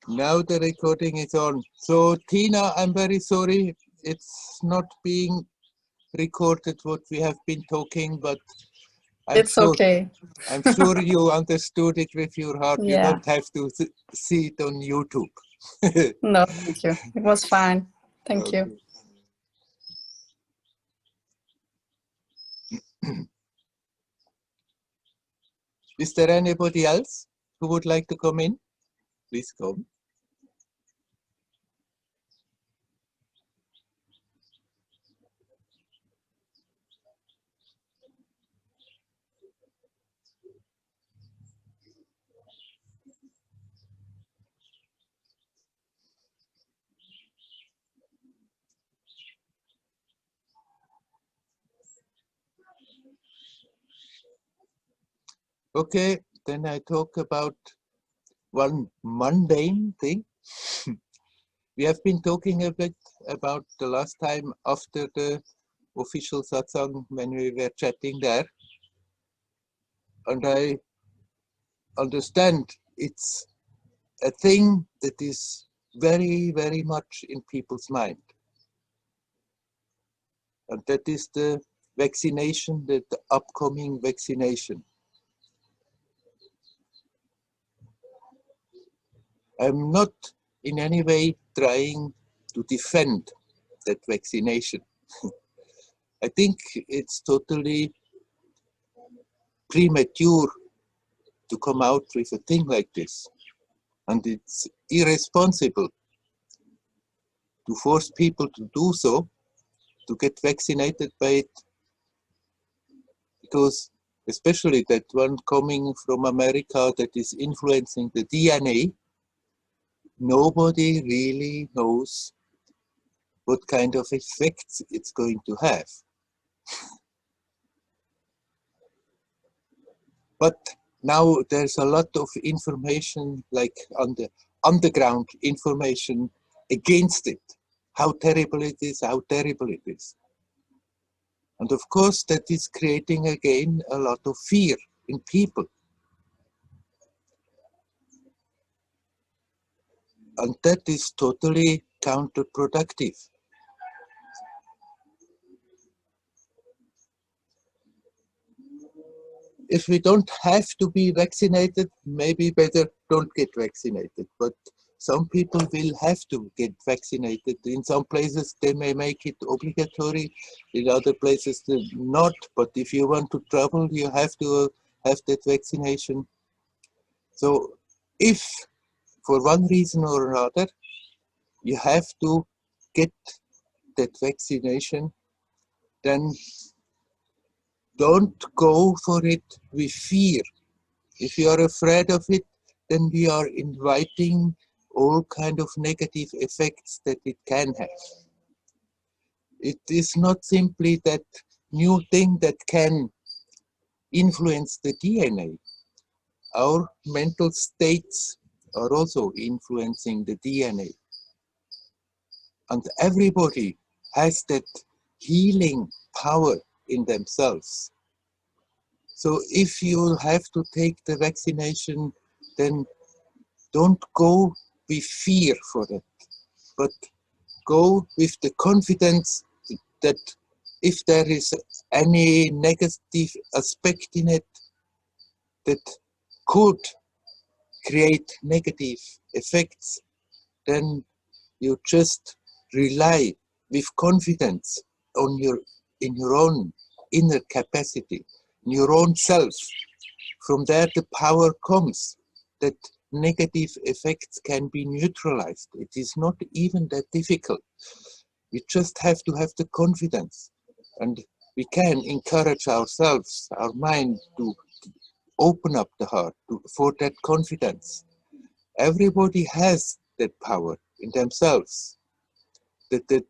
Now the recording is on. So Tina, I'm very sorry. It's not being recorded what we have been talking, but It's okay. I'm sure you understood it with your heart. You Yeah. don't have to see it on YouTube. No, thank you. It was fine. Thank you. Is there anybody else who would like to come in? Please come. Okay, then I talk about one mundane thing. We have been talking a bit about the last time after the official satsang when we were chatting there. And I understand it's a thing that is very, very much in people's mind. And that is the vaccination, the upcoming vaccination. I'm not in any way trying to defend that vaccination. I think it's totally premature to come out with a thing like this. And it's irresponsible to force people to do so, to get vaccinated by it, because especially that one coming from America that is influencing the DNA, nobody really knows what kind of effects it's going to have. But now there's a lot of information, like on the underground information against it, how terrible it is, how terrible it is. And of course that is creating again a lot of fear in people. And that is totally counterproductive. If we don't have to be vaccinated, maybe better don't get vaccinated. But some people will have to get vaccinated. In some places they may make it obligatory, in other places not. But if you want to travel, you have to have that vaccination. So if for one reason or another you have to get that vaccination, then don't go for it with fear. If you are afraid of it, then we are inviting all kind of negative effects that it can have. It is not simply that new thing that can influence the DNA. Our mental states are also influencing the DNA. And everybody has that healing power in themselves. So if you have to take the vaccination, then don't go with fear for it, but go with the confidence that if there is any negative aspect in it that could create negative effects, then you just rely with confidence on in your own inner capacity, in your own self. From there the power comes that negative effects can be neutralized. It is not even that difficult. We just have to have the confidence, and we can encourage ourselves, our mind, to open up the heart for that confidence. Everybody has that power in themselves. That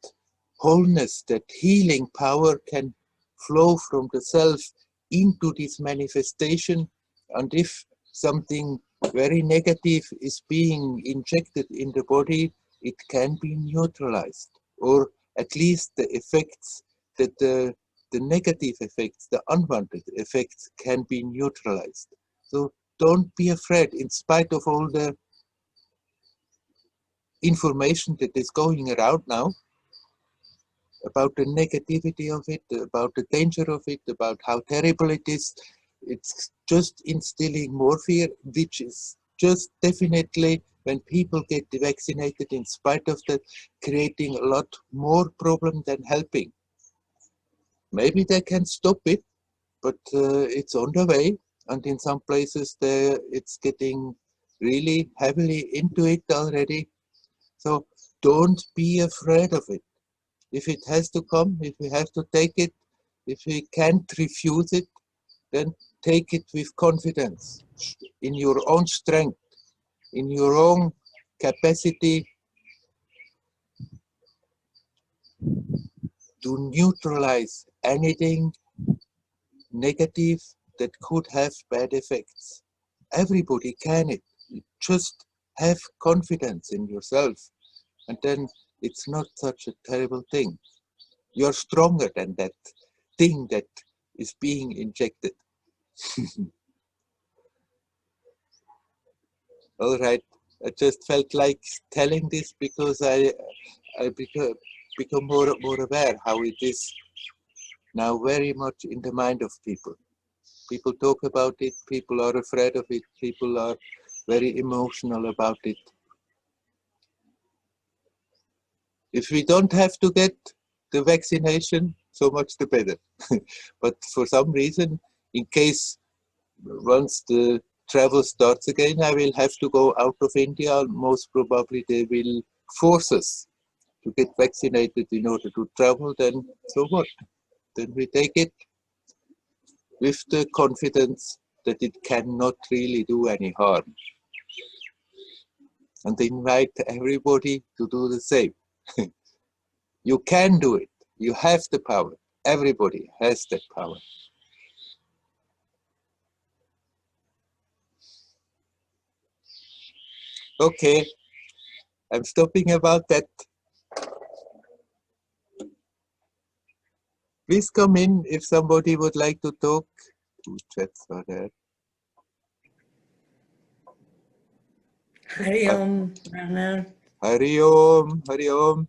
wholeness, that healing power can flow from the self into this manifestation. And if something very negative is being injected in the body, it can be neutralized, or at least the effects, that the negative effects, the unwanted effects can be neutralized. So don't be afraid, in spite of all the information that is going around now about the negativity of it, about the danger of it, about how terrible it is. It's just instilling more fear, which is just definitely, when people get vaccinated, in spite of that, creating a lot more problem than helping. Maybe they can stop it, but it's on the way, and in some places it's getting really heavily into it already. So don't be afraid of it. If it has to come, if we have to take it, if we can't refuse it, then take it with confidence in your own strength, in your own capacity to neutralize anything negative that could have bad effects. Everybody can it. You just have confidence in yourself, and then it's not such a terrible thing. You're stronger than that thing that is being injected. All right, I just felt like telling this because I become more aware how it is now very much in the mind of people. People talk about it, people are afraid of it, people are very emotional about it. If we don't have to get the vaccination, so much the better. But for some reason, in case once the travel starts again, I will have to go out of India. Most probably they will force us to get vaccinated in order to travel. Then so what? Then we take it with the confidence that it cannot really do any harm. And invite everybody to do the same. You can do it. You have the power. Everybody has that power. Okay, I'm stopping about that. Please come in if somebody would like to talk. Two chats are there. Hari Om, Werner. Hari Om, Hari Om.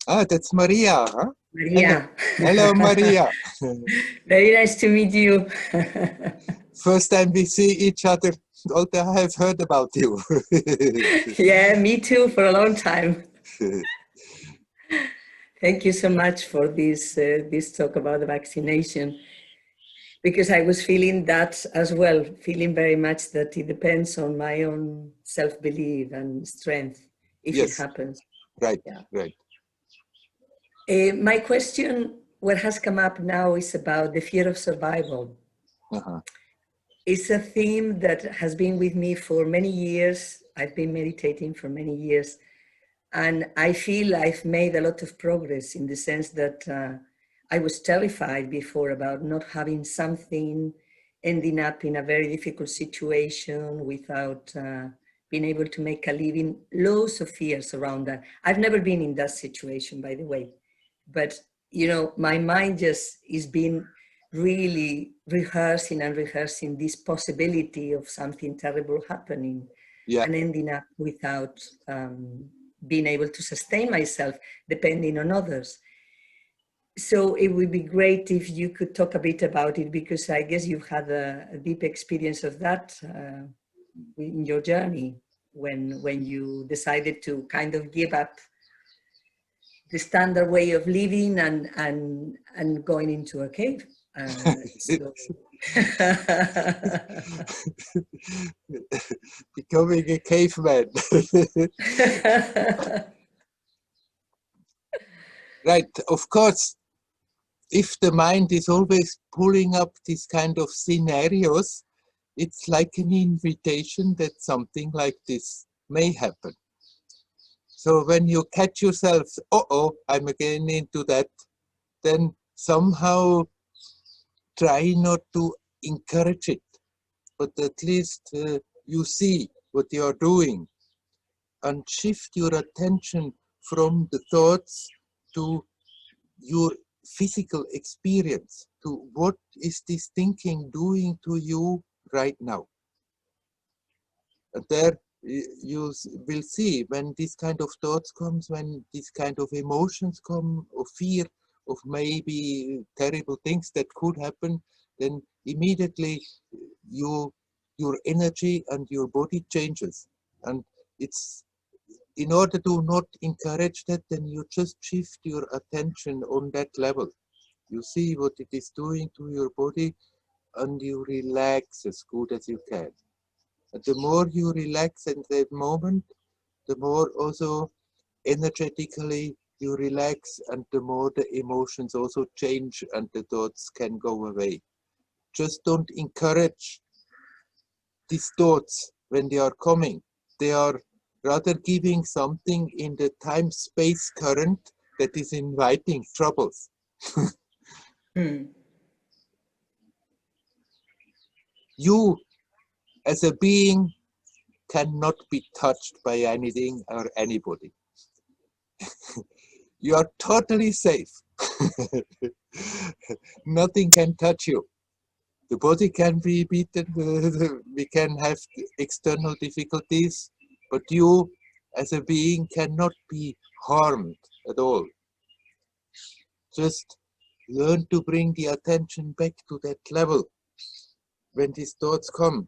Ah, that's Maria, huh? Maria. Hello, Maria. Very nice to meet you. First time we see each other, although I have heard about you. Yeah, me too, for a long time. Thank you so much for this talk about the vaccination, because I was feeling that as well, feeling very much that it depends on my own self-belief and strength if it Yes, happens. right, Yeah. right. My question, what has come up now, is about the fear of survival. Uh-huh. It's a theme that has been with me for many years. I've been meditating for many years, and I feel I've made a lot of progress in the sense that I was terrified before about not having something, ending up in a very difficult situation without being able to make a living. Loads of fears around that. I've never been in that situation, by the way, but you know, my mind just is being really rehearsing and rehearsing this possibility of something terrible happening, Yeah. and ending up without being able to sustain myself, depending on others. So it would be great if you could talk a bit about it, because I guess you've had a deep experience of that in your journey when you decided to kind of give up the standard way of living and going into a cave. Becoming a caveman. Right, of course, if the mind is always pulling up these kind of scenarios, it's like an invitation that something like this may happen. So when you catch yourself, oh, I'm again into that, then somehow try not to encourage it, but at least you see what you are doing and shift your attention from the thoughts to your physical experience, to what is this thinking doing to you right now. And there will see when this kind of thoughts comes, when this kind of emotions come, of fear, of maybe terrible things that could happen, then immediately your energy and your body changes. And it's in order to not encourage that, then you just shift your attention on that level. You see what it is doing to your body and you relax as good as you can. And the more you relax in that moment, the more also energetically you relax, and the more the emotions also change and the thoughts can go away. Just don't encourage these thoughts when they are coming. They are rather giving something in the time-space current that is inviting troubles. You, as a being, cannot be touched by anything or anybody. You are totally safe. Nothing can touch you. The body can be beaten, we can have external difficulties, but you as a being cannot be harmed at all. Just learn to bring the attention back to that level when these thoughts come.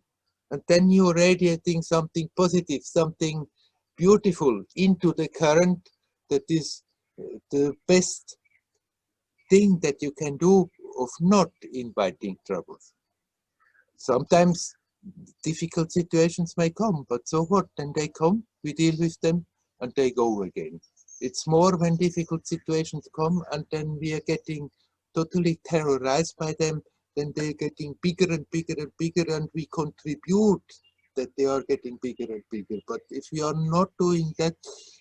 And then you're radiating something positive, something beautiful into the current. That is the best thing that you can do of not inviting troubles. Sometimes difficult situations may come, but so what? Then they come, we deal with them, and they go again. It's more when difficult situations come and then we are getting totally terrorized by them, then they're getting bigger and bigger and bigger, and we contribute that they are getting bigger and bigger. But if we are not doing that,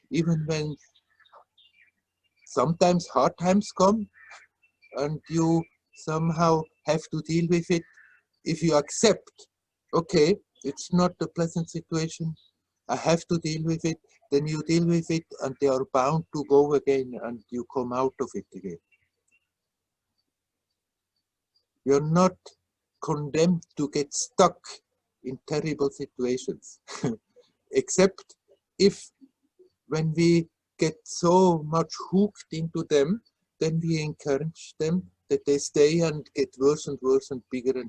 even when sometimes hard times come and you somehow have to deal with it, if you accept, okay, it's not a pleasant situation, I have to deal with it, then you deal with it and they are bound to go again and you come out of it again. You're not condemned to get stuck in terrible situations, except if when we get so much hooked into them, then we encourage them that they stay and get worse and worse and bigger.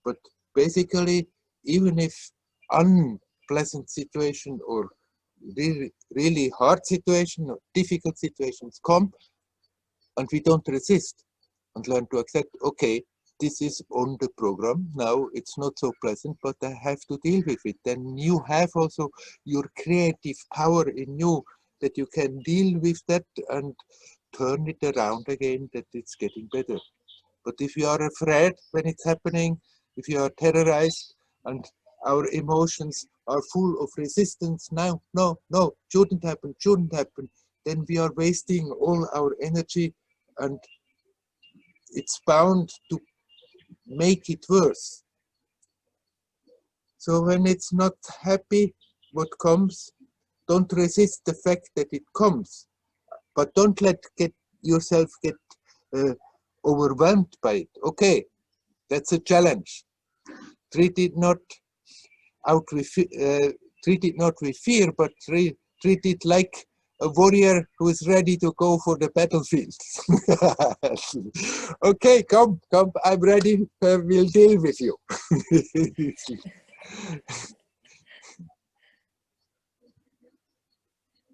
But basically, even if unpleasant situation or really hard situation or difficult situations come, and we don't resist and learn to accept, okay, this is on the program now, it's not so pleasant, but I have to deal with it. Then you have also your creative power in you that you can deal with that and turn it around again, that it's getting better. But if you are afraid when it's happening, if you are terrorized and our emotions are full of resistance, no, shouldn't happen, then we are wasting all our energy and it's bound to make it worse. So when it's not happy, what comes, don't resist the fact that it comes, but don't let yourself get overwhelmed by it. Okay, that's a challenge. Treat it not with fear, but treat it like a warrior who is ready to go for the battlefield. Okay, come, I'm ready. We'll deal with you.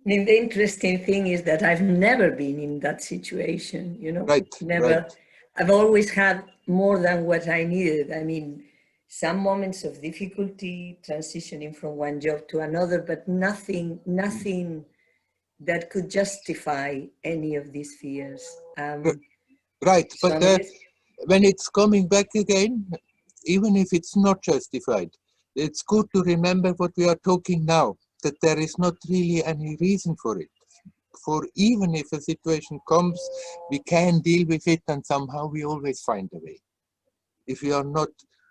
I mean, the interesting thing is that I've never been in that situation, you know, Right, never. right. I've always had more than what I needed. I mean, some moments of difficulty transitioning from one job to another, but nothing that could justify any of these fears. Right, So but when it's coming back again, even if it's not justified, it's good to remember what we are talking now, that there is not really any reason for it. For even if a situation comes, we can deal with it and somehow we always find a way. If we are not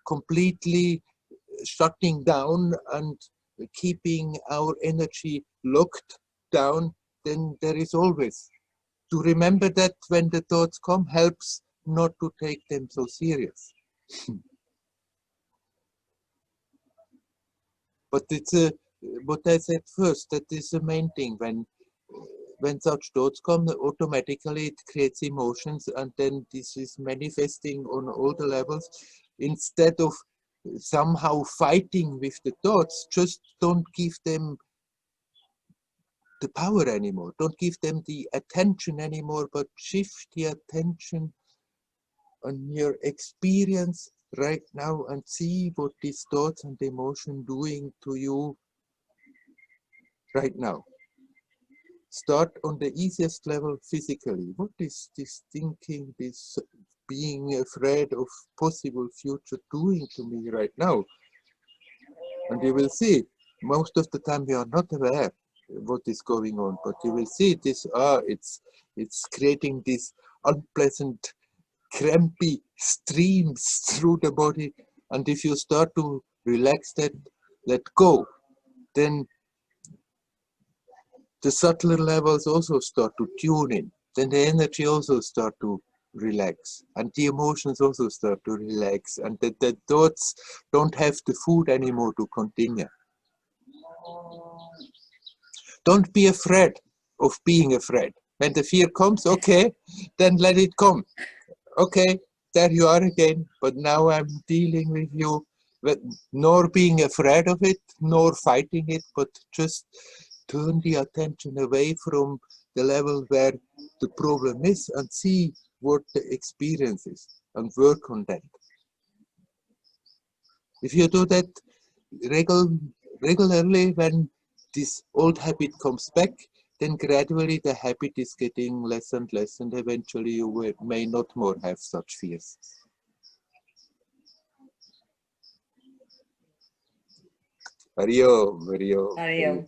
completely shutting down and keeping our energy locked down, then there is always. To remember that when the thoughts come helps not to take them so serious. But it's what I said first, that is the main thing. When such thoughts come, automatically it creates emotions, and then this is manifesting on all the levels. Instead of somehow fighting with the thoughts, just don't give them the power anymore. Don't give them the attention anymore, but shift the attention on your experience right now and see what these thoughts and emotion doing to you right now. Start on the easiest level physically. What is this thinking, this being afraid of possible future doing to me right now? And you will see, most of the time we are not aware what is going on, but you will see this, it's creating this unpleasant, crampy streams through the body. And if you start to relax that, let go, then the subtler levels also start to tune in. Then the energy also start to relax, and the emotions also start to relax, and the thoughts don't have the food anymore to continue. Don't be afraid of being afraid. When the fear comes, okay, then let it come. Okay, there you are again, but now I'm dealing with you, nor being afraid of it, nor fighting it, but just turn the attention away from the level where the problem is and see what the experience is and work on that. If you do that regularly, when this old habit comes back, then gradually the habit is getting less and less, and eventually you may not more have such fears. Mario. Mario.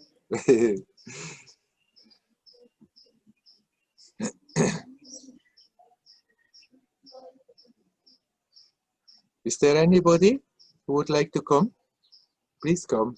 Is there anybody who would like to come? Please come.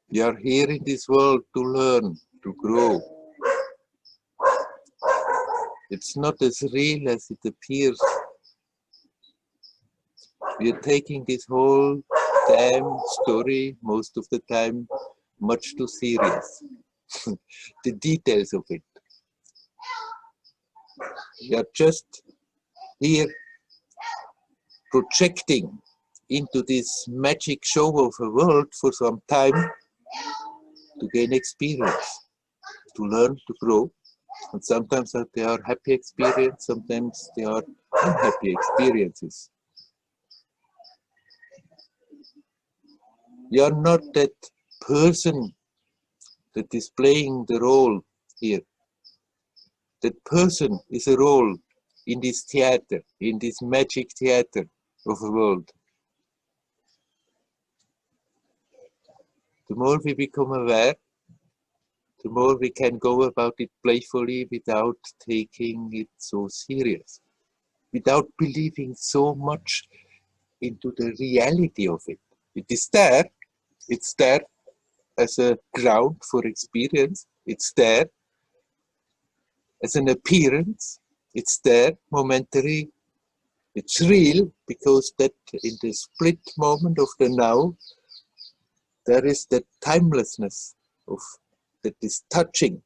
We are here in this world to learn, to grow. It's not as real as it appears. We are taking this whole damn story, most of the time, much too serious. The details of it. We are just here projecting into this magic show of a world for some time to gain experience, to learn, to grow. And sometimes they are happy experiences, sometimes they are unhappy experiences. You are not that person that is playing the role here. That person is a role in this theater, in this magic theater of a world. The more we become aware, the more we can go about it playfully without taking it so serious, without believing so much into the reality of it. It is there, it's there as a ground for experience, it's there as an appearance, it's there momentary, it's real, because that in the split moment of the now, there is that timelessness of that is touching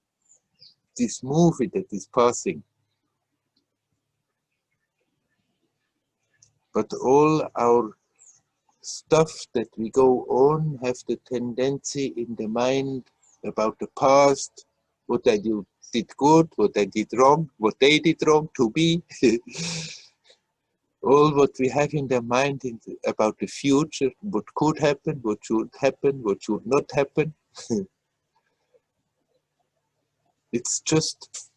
this movie that is passing. But all our stuff that we go on have the tendency in the mind about the past, what I did good, what I did wrong, what they did wrong to be. All what we have in the mind about the future, what could happen, what should not happen. It's just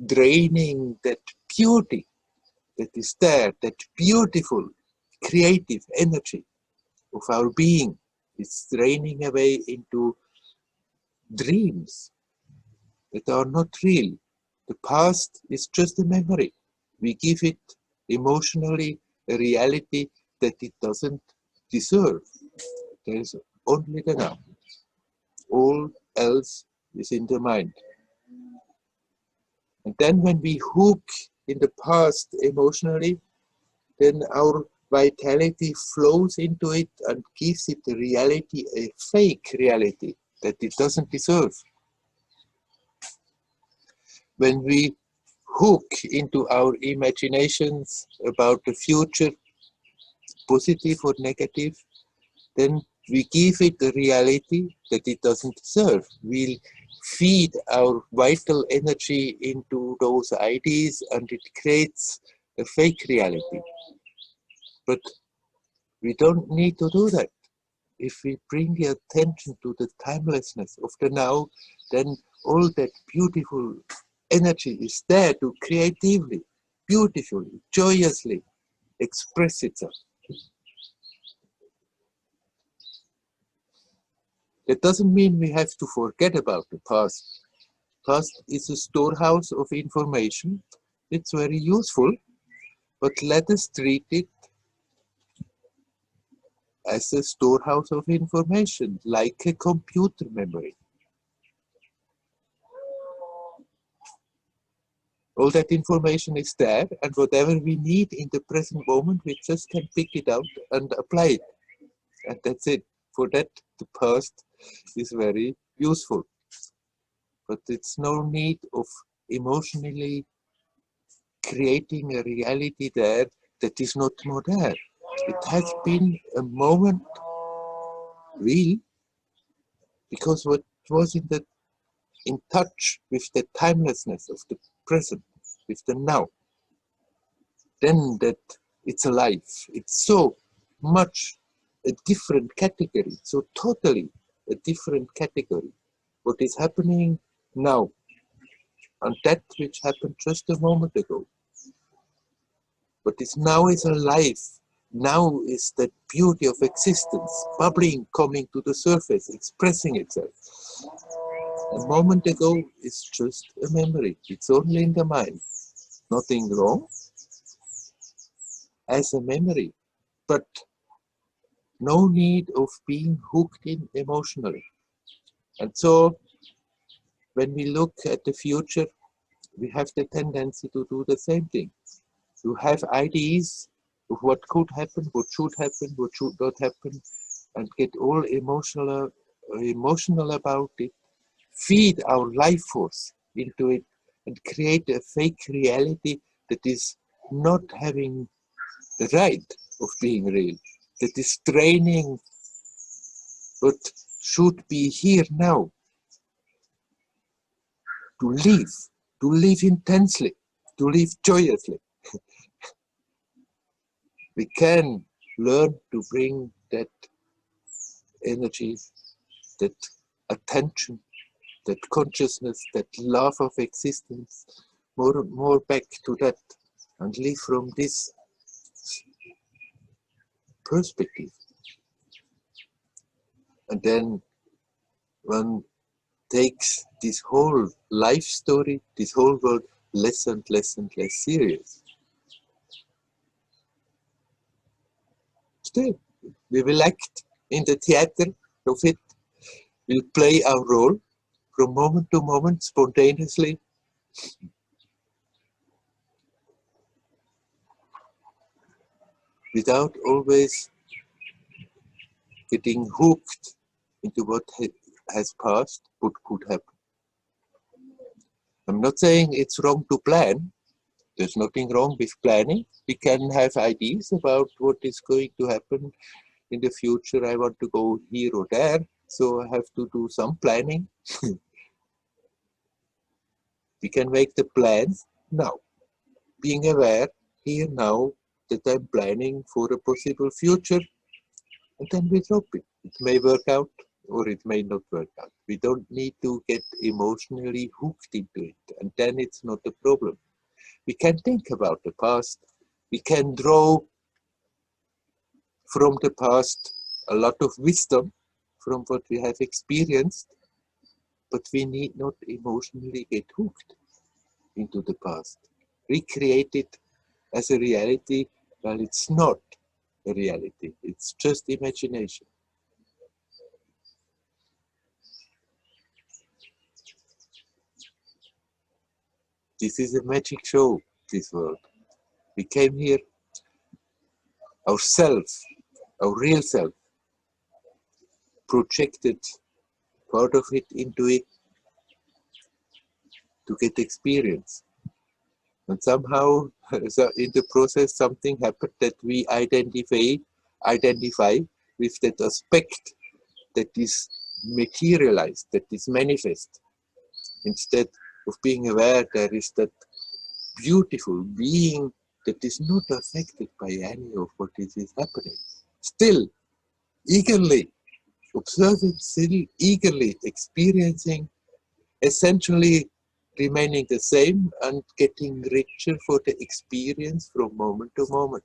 draining that beauty that is there, that beautiful, creative energy of our being. It's draining away into dreams that are not real. The past is just a memory. We give it emotionally a reality that it doesn't deserve. There is only the now. All else is in the mind. And then when we hook in the past emotionally, then our vitality flows into it and gives it a reality, a fake reality that it doesn't deserve. When we hook into our imaginations about the future, positive or negative, then we give it a reality that it doesn't deserve. We'll feed our vital energy into those ideas and it creates a fake reality. But we don't need to do that. If we bring the attention to the timelessness of the now, then all that beautiful energy is there to creatively, beautifully, joyously express itself. That doesn't mean we have to forget about the past. Past is a storehouse of information. It's very useful, but let us treat it as a storehouse of information, like a computer memory. All that information is there, and whatever we need in the present moment, we just can pick it out and apply it. And that's it. For that, the past is very useful. But it's no need of emotionally creating a reality there that is not more there. It has been a moment real because what was in touch with the timelessness of the present, with the now, then that it's alive. It's so much a different category, so totally a different category. What is happening now and that which happened just a moment ago. But this now is alive. Now is the beauty of existence, bubbling, coming to the surface, expressing itself. A moment ago is just a memory. It's only in the mind. Nothing wrong as a memory, but no need of being hooked in emotionally. And so when we look at the future, we have the tendency to do the same thing. To have ideas of what could happen, what should not happen, and get all emotional about it, feed our life force into it, and create a fake reality that is not having the right of being real, that is draining what should be here now, to live intensely, to live joyously. We can learn to bring that energy, that attention, that consciousness, that love of existence, more back to that, and live from this perspective. And then one takes this whole life story, this whole world, less and less serious. Still, we will act in the theater of it. We'll play our role from moment to moment, spontaneously. Without always getting hooked into what has passed, what could happen. I'm not saying it's wrong to plan. There's nothing wrong with planning. We can have ideas about what is going to happen in the future. I want to go here or there, so I have to do some planning. We can make the plans now, being aware here now that I'm planning for a possible future, and then we drop it. It may work out or it may not work out. We don't need to get emotionally hooked into it, and then it's not a problem. We can think about the past. We can draw from the past a lot of wisdom from what we have experienced. but we need not emotionally get hooked into the past. Recreate it as a reality, while it's not a reality. It's just imagination. This is a magic show, this world. We came here, ourselves, our real self, projected part of it into it to get experience. And somehow, so in the process, something happened that we identify with that aspect that is materialized, that is manifest. Instead of being aware, there is that beautiful being that is not affected by any of what is happening. Still, eagerly observing, still eagerly experiencing, essentially remaining the same and getting richer for the experience from moment to moment.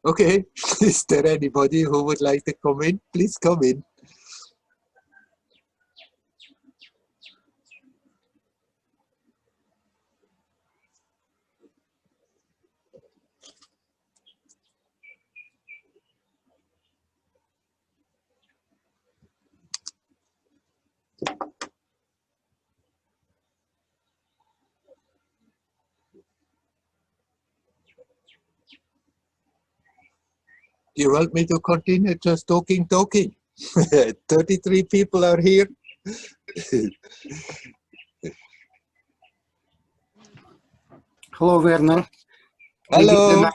Okay, is there anybody who would like to come in? Please come in. Do you want me to continue just talking? 33 people are here. Hello, Werner. Hello,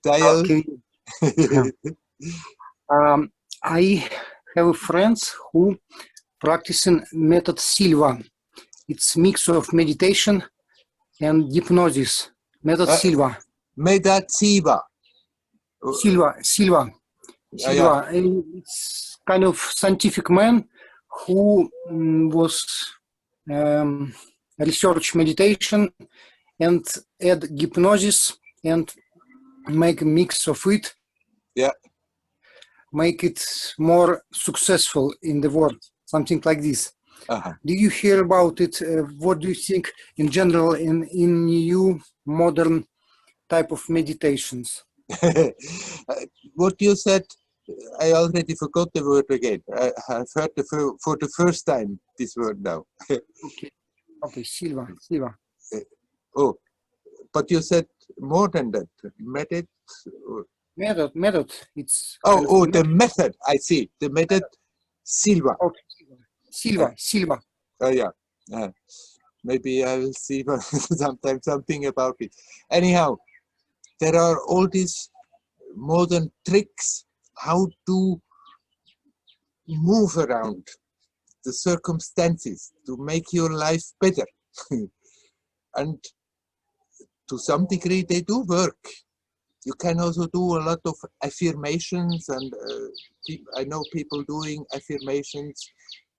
Dial. Okay. I have friends who practicing method Silva. It's mix of meditation and hypnosis. Method Silva. Method Silva. Silva. Yeah. It's kind of scientific man who was research meditation and add hypnosis and make a mix of it. Yeah. Make it more successful in the world, something like this. Do you hear about it? What do you think in general in new modern type of meditations? What you said, I already forgot the word again. I've heard for the first time this word now. Okay, Silva. Oh, but you said more than that. Method. Method. It's the method. I see. The method Silva. Okay. Silva. Oh yeah. Maybe I will see sometime something about it. Anyhow, there are all these modern tricks how to move around the circumstances to make your life better. And to some degree they do work. You can also do a lot of affirmations, and I know people doing affirmations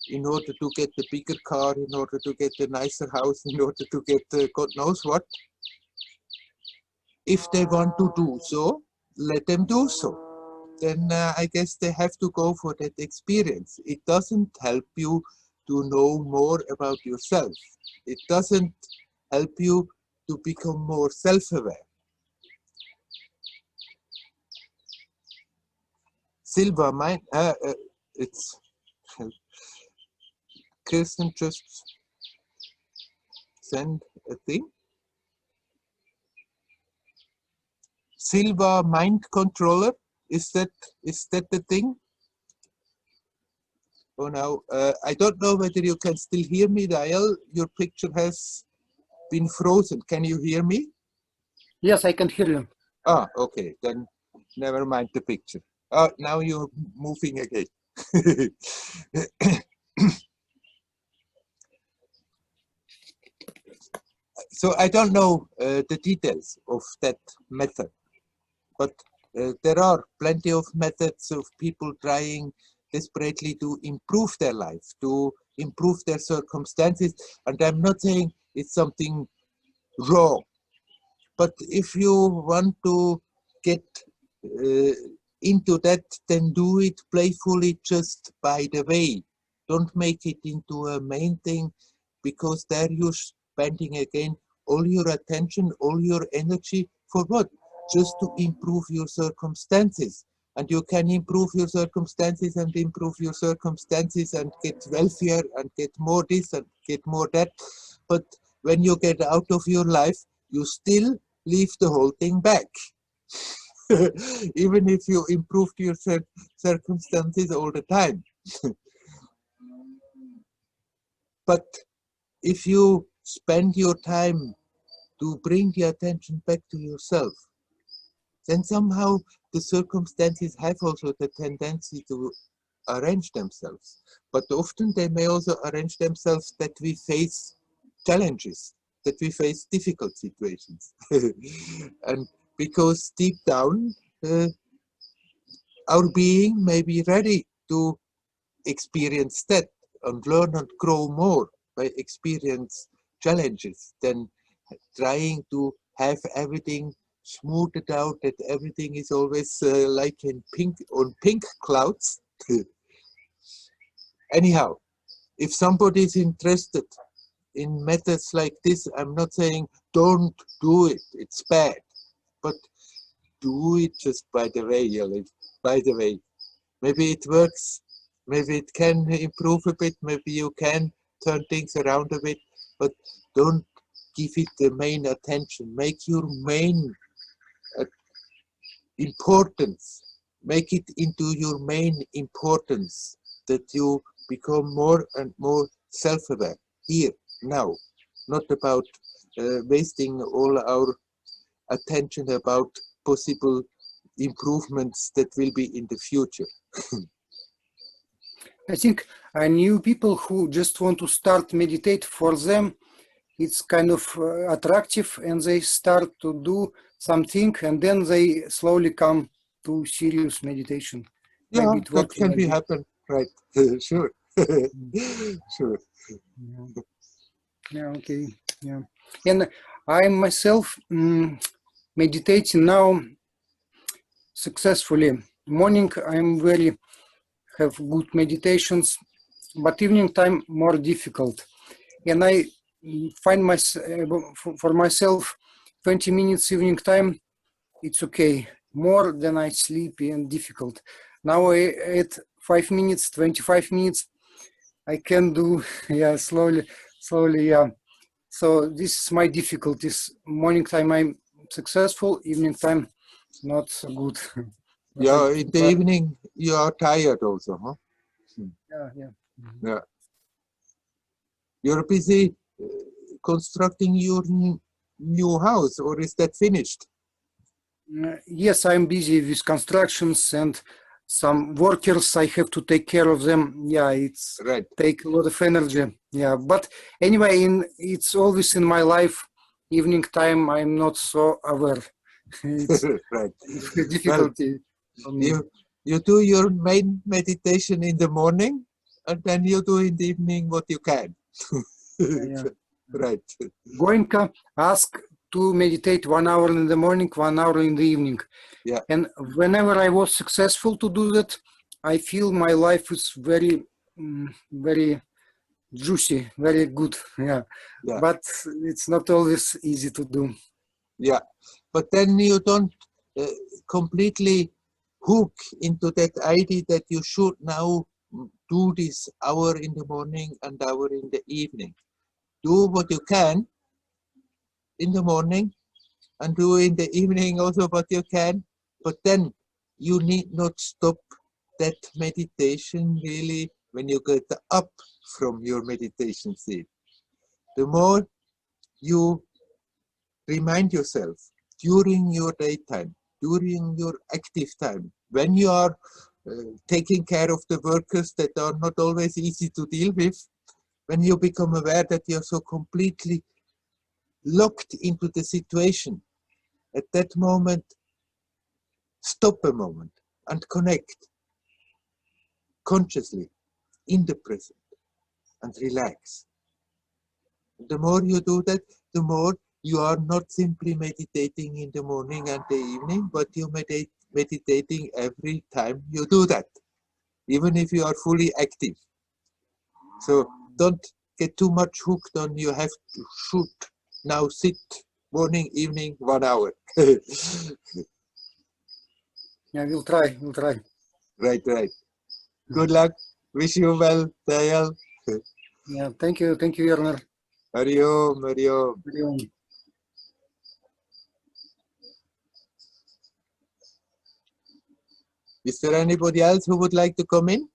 in order to get the bigger car, in order to get the nicer house, in order to get God knows what. If they want to do so, let them do so. Then I guess they have to go for that experience. It doesn't help you to know more about yourself. It doesn't help you to become more self-aware. Silva, it's Kirsten just send a thing. Silva mind controller, is that the thing? Oh no, I don't know whether you can still hear me, Dial. Your picture has been frozen. Can you hear me? Yes, I can hear you. Ah, okay, then never mind the picture. Now you're moving again. So I don't know the details of that method, but there are plenty of methods of people trying desperately to improve their life, to improve their circumstances. And I'm not saying it's something wrong. But if you want to get into that, then do it playfully, just by the way. Don't make it into a main thing, because there you're spending again all your attention, all your energy for what? Just to improve your circumstances. And you can improve your circumstances and improve your circumstances and get wealthier and get more this and get more that. But when you get out of your life, you still leave the whole thing back. Even if you improved your circumstances all the time. But if you spend your time to bring the attention back to yourself, then somehow the circumstances have also the tendency to arrange themselves. But often they may also arrange themselves that we face challenges, that we face difficult situations. And because deep down, our being may be ready to experience that and learn and grow more by experience challenges than trying to have everything smoothed out, that everything is always like in pink clouds. Anyhow, if somebody is interested in methods like this, I'm not saying don't do it, it's bad, but do it just by the way, by the way. Maybe it works, maybe it can improve a bit, maybe you can turn things around a bit, but don't give it the main attention. Make your main importance, make it into your main importance, that you become more and more self-aware, here, now, not about wasting all our attention about possible improvements that will be in the future. I think I knew people who just want to start meditate. For them, it's kind of attractive, and they start to do something, and then they slowly come to serious meditation. Yeah, maybe it that can like be happen, right? Sure, sure. Yeah, okay, yeah. And I myself meditating now successfully. Morning I'm very have good meditations, but evening time more difficult. And I find for myself 20 minutes evening time, it's okay. More than I sleepy and difficult. Now at 5 minutes, 25 minutes, I can do, yeah, slowly, yeah. So this is my difficulties. Morning time I'm successful, evening time not so good. Yeah, in the evening you are tired also, huh? Yeah. Yeah. You're busy constructing your new house, or is that finished? Yes, I'm busy with constructions and some workers. I have to take care of them. Yeah, it's right. Take a lot of energy. Yeah, but anyway, it's always in my life. Evening time, I'm not so aware. It's right. difficulty for me. You do your main meditation in the morning, and then you do in the evening what you can. Yeah. Right. Goenka asked to meditate 1 hour in the morning, 1 hour in the evening. Yeah. And whenever I was successful to do that, I feel my life is very, very juicy, very good. Yeah. But it's not always easy to do. Yeah. But then you don't completely hook into that idea that you should now do this hour in the morning and hour in the evening. Do what you can in the morning and do in the evening also what you can, but then you need not stop that meditation really when you get up from your meditation seat. The more you remind yourself during your daytime, during your active time, when you are taking care of the workers that are not always easy to deal with, when you become aware that you're so completely locked into the situation, at that moment, stop a moment and connect consciously in the present and relax. The more you do that, the more you are not simply meditating in the morning and the evening, but you meditating every time you do that, even if you are fully active. So don't get too much hooked on you have to shoot, now sit, morning, evening, 1 hour. Yeah, we'll try. Right. Good luck. Wish you well, Dayal. Yeah, thank you, Werner. Hari Om, Hari Om. Hari Om. Is there anybody else who would like to come in?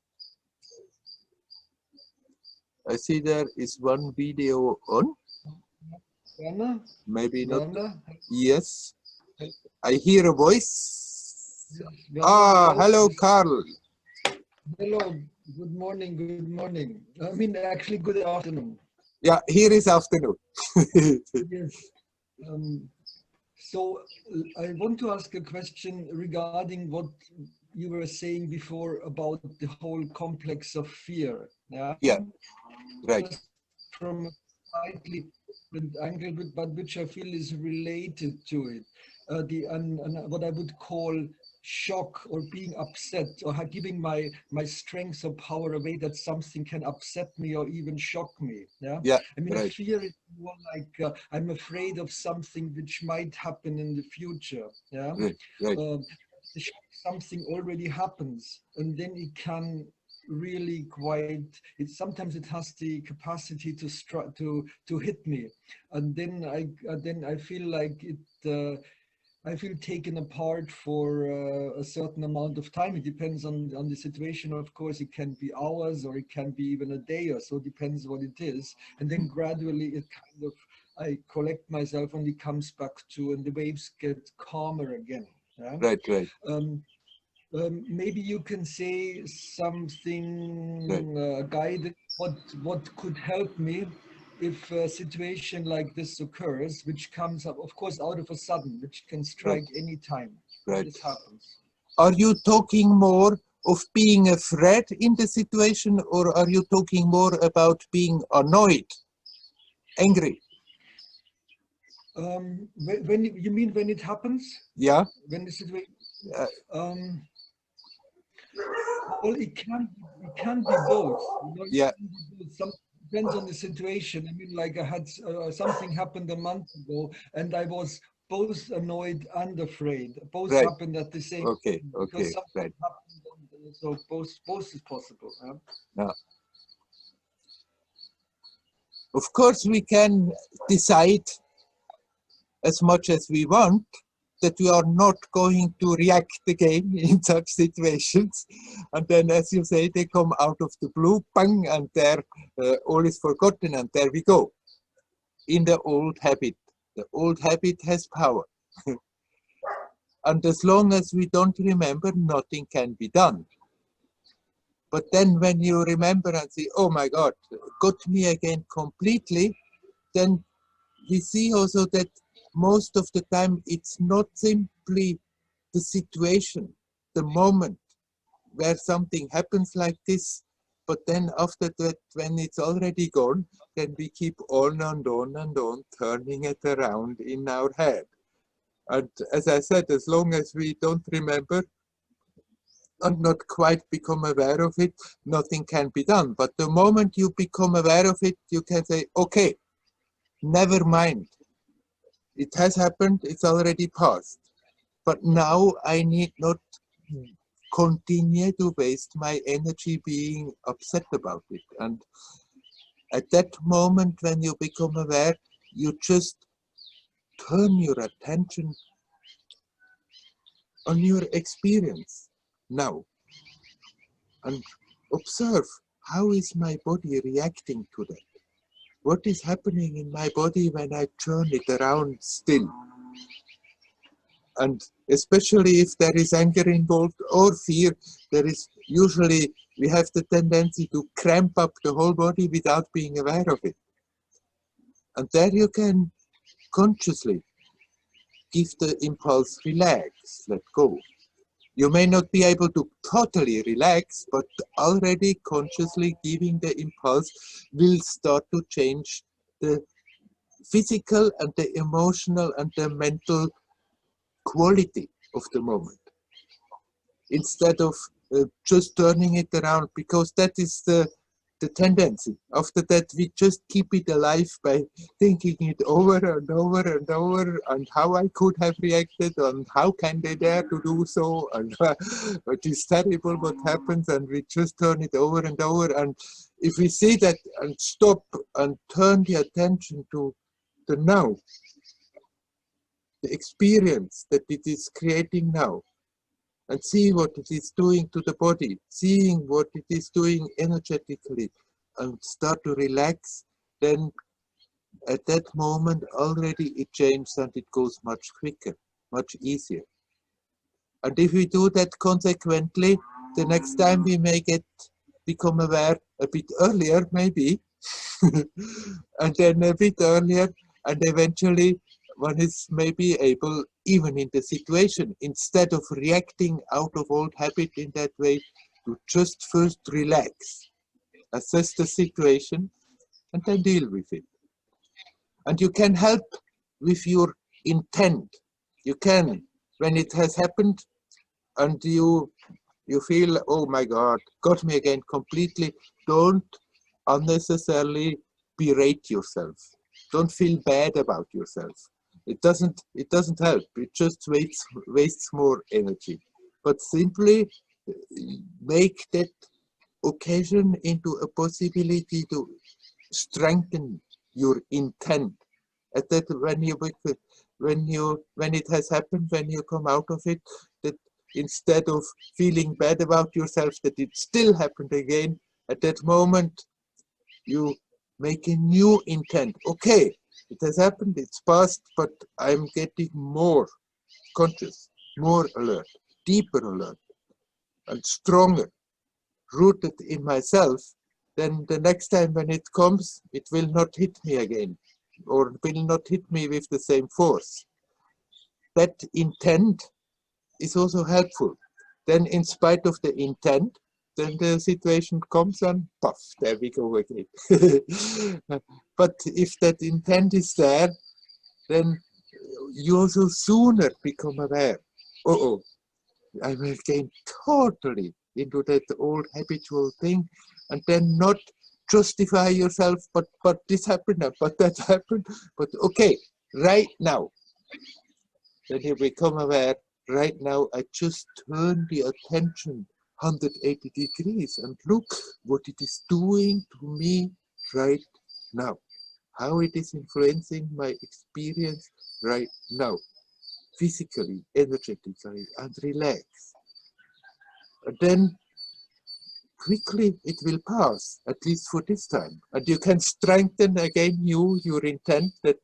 I see there is one video on. Werner? Maybe not. Werner? Yes. I hear a voice. Werner, Ah, hello, Carl. Hello, good morning, I mean, actually, good afternoon. Yeah, here is afternoon. Yes. So I want to ask a question regarding what you were saying before about the whole complex of fear. Yeah, right. Just from a slightly different angle, but which I feel is related to it. What I would call shock or being upset or giving my strength or power away, that something can upset me or even shock me. Yeah, I mean, right. a fear is more like I'm afraid of something which might happen in the future. Right. Something already happens, and then it can really sometimes it has the capacity to hit me, and then I feel like it. I feel taken apart for a certain amount of time. It depends on the situation. Of course, it can be hours or it can be even a day or so. It depends what it is. And then gradually it kind of, I collect myself and it comes back to, and the waves get calmer again. Yeah? Right. Maybe you can say something guided, what could help me if a situation like this occurs, which comes up, of course, out of a sudden, which can strike any time. Right. This happens. Are you talking more of being afraid in the situation, or are you talking more about being annoyed, angry? When you mean when it happens? Yeah. When the situation. Well, it can be both. You know, Yeah. Depends on the situation. I mean, like I had something happened a month ago, and I was both annoyed and afraid. Both Right. happened at the same time. time. Because something Right. happened, and so both is possible. Yeah. Of course, we can decide as much as we want that we are not going to react again in such situations. And then, as you say, they come out of the blue, bang, and there all is forgotten, and there we go. In the old habit. The old habit has power. And as long as we don't remember, nothing can be done. But then when you remember and say, oh my God, got me again completely, then we see also that most of the time it's not simply the situation, the moment where something happens like this, but then after that, when it's already gone, then we keep on and on and on, turning it around in our head. And as I said, as long as we don't remember and not quite become aware of it, nothing can be done. But the moment you become aware of it, you can say, okay, never mind. It has happened, it's already passed. But now I need not continue to waste my energy being upset about it. And at that moment when you become aware, you just turn your attention on your experience now and observe, how is my body reacting to that? What is happening in my body when I turn it around still? And especially if there is anger involved or fear, there is usually, we have the tendency to cramp up the whole body without being aware of it. And there you can consciously give the impulse, relax, let go. You may not be able to totally relax, but already consciously giving the impulse will start to change the physical and the emotional and the mental quality of the moment, instead of just turning it around, because that is the tendency. After that, we just keep it alive by thinking it over and over and over, and how I could have reacted, and how can they dare to do so, and it is terrible what happens, and we just turn it over and over. And if we see that and stop and turn the attention to the now, the experience that it is creating now, and see what it is doing to the body, seeing what it is doing energetically, and start to relax, then at that moment already it changes and it goes much quicker, much easier. And if we do that consequently, the next time we may become aware a bit earlier, maybe, and then a bit earlier, and eventually one is maybe able, even in the situation, instead of reacting out of old habit in that way, to just first relax, assess the situation, and then deal with it. And you can help with your intent. You can, when it has happened, and you feel, oh my God, got me again completely, don't unnecessarily berate yourself. Don't feel bad about yourself. It doesn't help. It just wastes more energy. But simply make that occasion into a possibility to strengthen your intent. At that, when it has happened, when you come out of it, that instead of feeling bad about yourself that it still happened again, at that moment you make a new intent. Okay, it has happened, it's past, but I'm getting more conscious, more alert, deeper alert, and stronger, rooted in myself. Then the next time when it comes, it will not hit me again, or will not hit me with the same force. That intent is also helpful. Then in spite of the intent, then the situation comes and puff, there we go again. But if that intent is there, then you also sooner become aware. Oh, I'm again totally into that old habitual thing, and then not justify yourself, but this happened, but that happened, but okay, right now. Then you become aware, right now I just turn the attention 180 degrees and look what it is doing to me right now. How it is influencing my experience right now. Physically, energetically, and relax. And then quickly it will pass, at least for this time. And you can strengthen again your intent that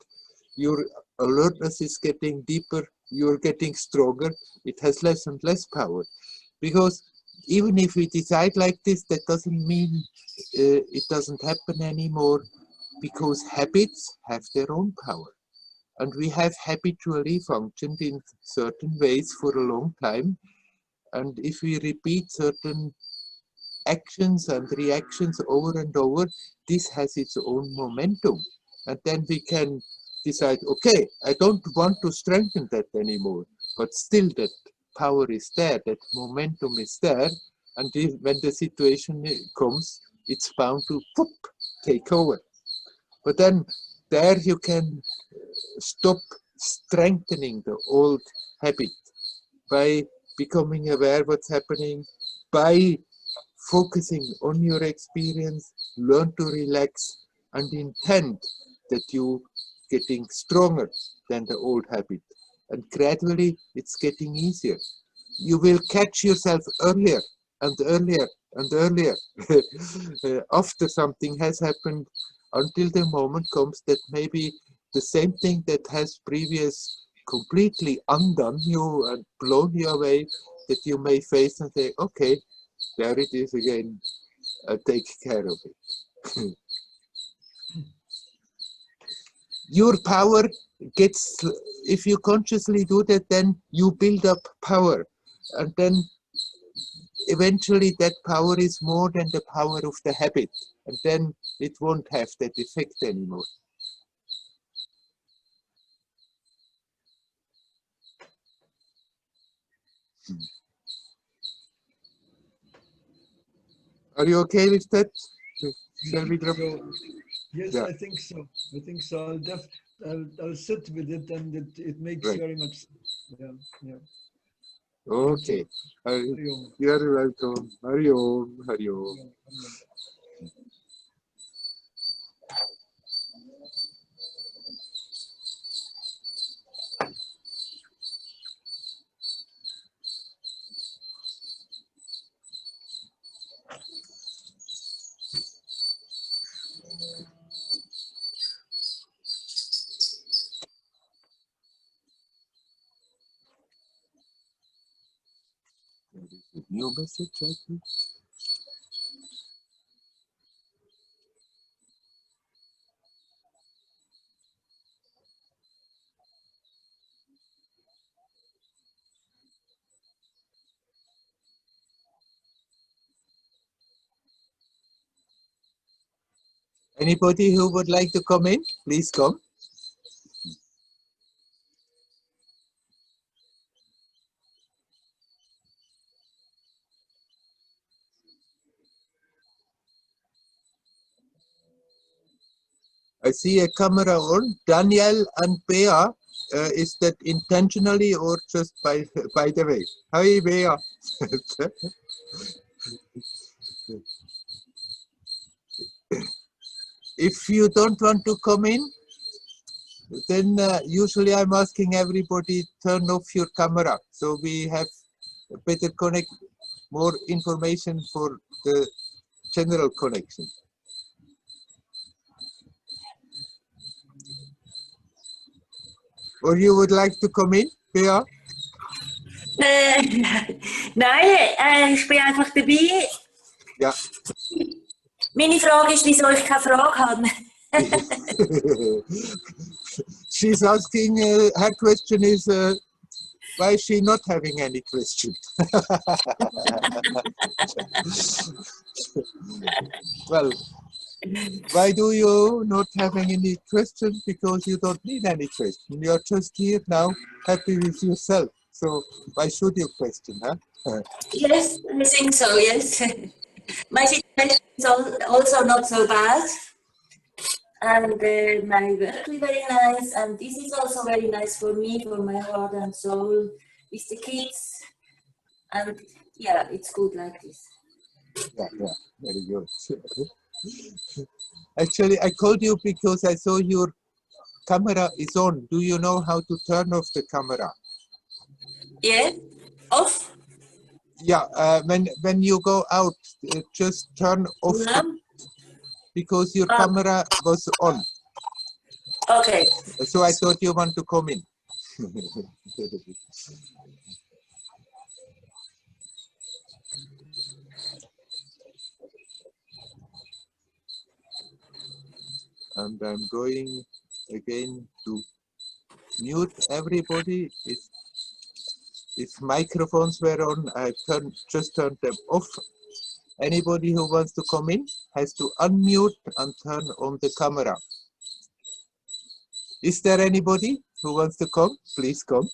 your alertness is getting deeper, you're getting stronger, it has less and less power. Because even if we decide like this, that doesn't mean it doesn't happen anymore, because habits have their own power. And we have habitually functioned in certain ways for a long time. And if we repeat certain actions and reactions over and over, this has its own momentum. And then we can decide, okay, I don't want to strengthen that anymore, but still that power is there, that momentum is there. And when the situation comes, it's bound to poof, take over. But then there you can stop strengthening the old habit by becoming aware what's happening, by focusing on your experience, learn to relax, and intend that you getting stronger than the old habit. And gradually it's getting easier. You will catch yourself earlier and earlier and earlier after something has happened, until the moment comes that maybe the same thing that has previous completely undone you and blown you away, that you may face and say, okay, there it is again, take care of it. Your power gets, if you consciously do that, then you build up power. And then eventually that power is more than the power of the habit. And then it won't have that effect anymore. Are you okay with that? Shall we drop? So, yes, Yeah. I think so. I think so. I'll sit with it, and it makes Right. very much sense. Yeah, yeah. Okay. Hari Om. You are welcome. Hari Om. Hari Om. Hari Om. New message, I think. Anybody who would like to come in, please come. I see a camera on. Daniel and Bea, is that intentionally or just by the way? Hi, Bea. If you don't want to come in, then usually I'm asking everybody turn off your camera so we have a better connect, more information for the general connection. Or you would like to come in, Bea? Nein, ich bin einfach dabei. Ja. Meine Frage ist, wieso ich keine Frage habe. She's asking, her question is, why is she not having any question? Well, why do you not having any question? Because you don't need any question. You're just here now, happy with yourself. So why should you question, huh? Yes, I think so, yes. My situation is also not so bad. And my work is very nice. And this is also very nice for me, for my heart and soul, with the kids. And yeah, it's good like this. Yeah, very good. Actually, I called you because I saw your camera is on. Do you know how to turn off the camera? Yeah, off. Yeah, when you go out, just turn off Yeah. because your camera was on. Okay. So I thought you want to come in. And I'm going again to mute everybody. If microphones were on, I just turned them off. Anybody who wants to come in has to unmute and turn on the camera. Is there anybody who wants to come? Please come.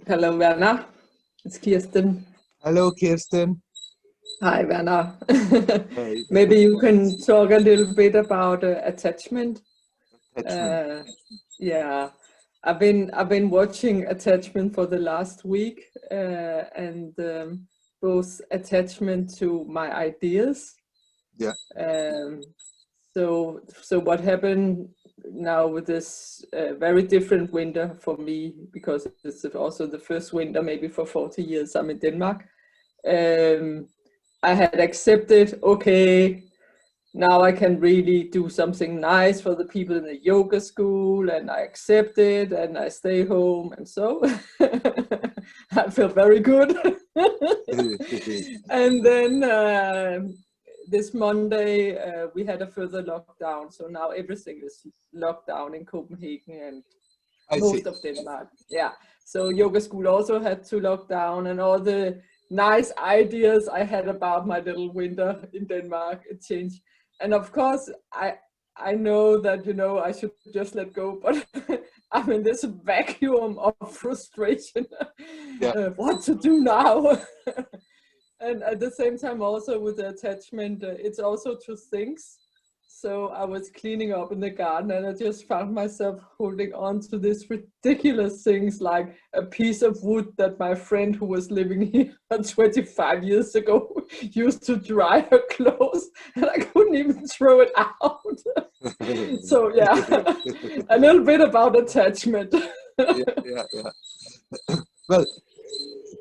Hello, Werner. It's Kirsten. Hello, Kirsten. Hi, Werner. Hey. Maybe you can talk a little bit about attachment. Yeah, I've been watching attachment for the last week, and both attachment to my ideas. Yeah. So what happened now with this very different winter for me, because it's also the first winter maybe for 40 years I'm in Denmark. I had accepted, okay, now I can really do something nice for the people in the yoga school, and I accept it and I stay home, and so I feel very good. And then this Monday we had a further lockdown, so now everything is locked down in Copenhagen and most of Denmark. Yeah, so yoga school also had to lock down, and all the nice ideas I had about my little winter in Denmark. It changed. And of course, I know that, you know, I should just let go, but I'm in this vacuum of frustration. What to do now? And at the same time, also with the attachment, it's also to things. So I was cleaning up in the garden and I just found myself holding on to these ridiculous things, like a piece of wood that my friend who was living here 25 years ago used to dry her clothes, and I couldn't even throw it out. So yeah, a little bit about attachment. Yeah. Well,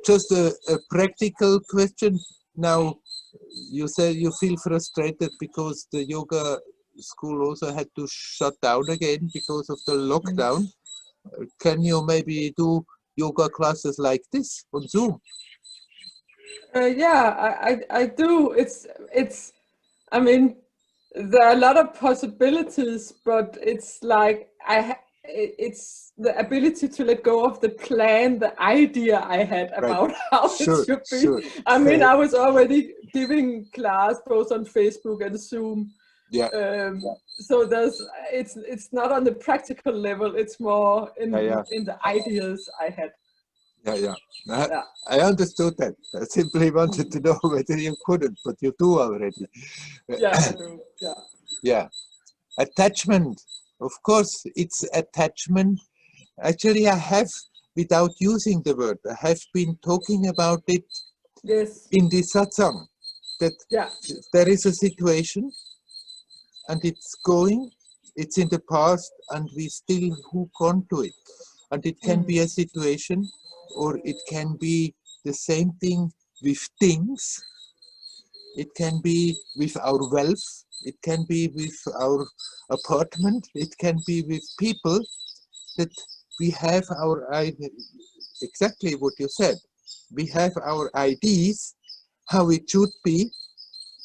just a practical question. Now, you said you feel frustrated because the yoga school also had to shut down again because of the lockdown. Can you maybe do yoga classes like this on Zoom? Yeah, I do. I mean, there are a lot of possibilities, but it's like it's the ability to let go of the plan, the idea I had about how it should be. Sure. I mean, I was already giving class both on Facebook and Zoom. Yeah. So it's not on the practical level. It's more in the ideas I had. Yeah. I understood that. I simply wanted to know whether you couldn't, but you do already. Yeah, I do. Yeah. Attachment. Of course, it's attachment. Actually, I have, without using the word, I have been talking about it in the Satsang. That there is a situation and it's in the past, and we still hook on to it. And it can be a situation, or it can be the same thing with things. It can be with our wealth. It can be with our apartment. It can be with people that we have our, exactly what you said. We have our ideas, how it should be,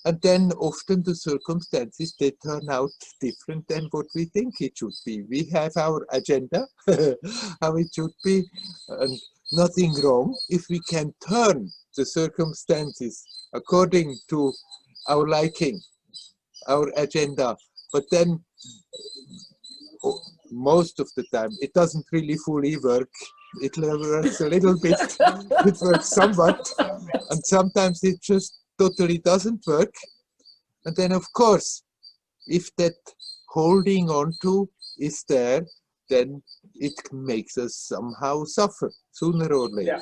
and then often the circumstances, they turn out different than what we think it should be. We have our agenda, how it should be, and nothing wrong if we can turn the circumstances according to our liking, our agenda. But then most of the time it doesn't really fully work. It works a little bit, it works somewhat, and sometimes it just totally doesn't work. And then of course, if that holding on to is there, then it makes us somehow suffer sooner or later.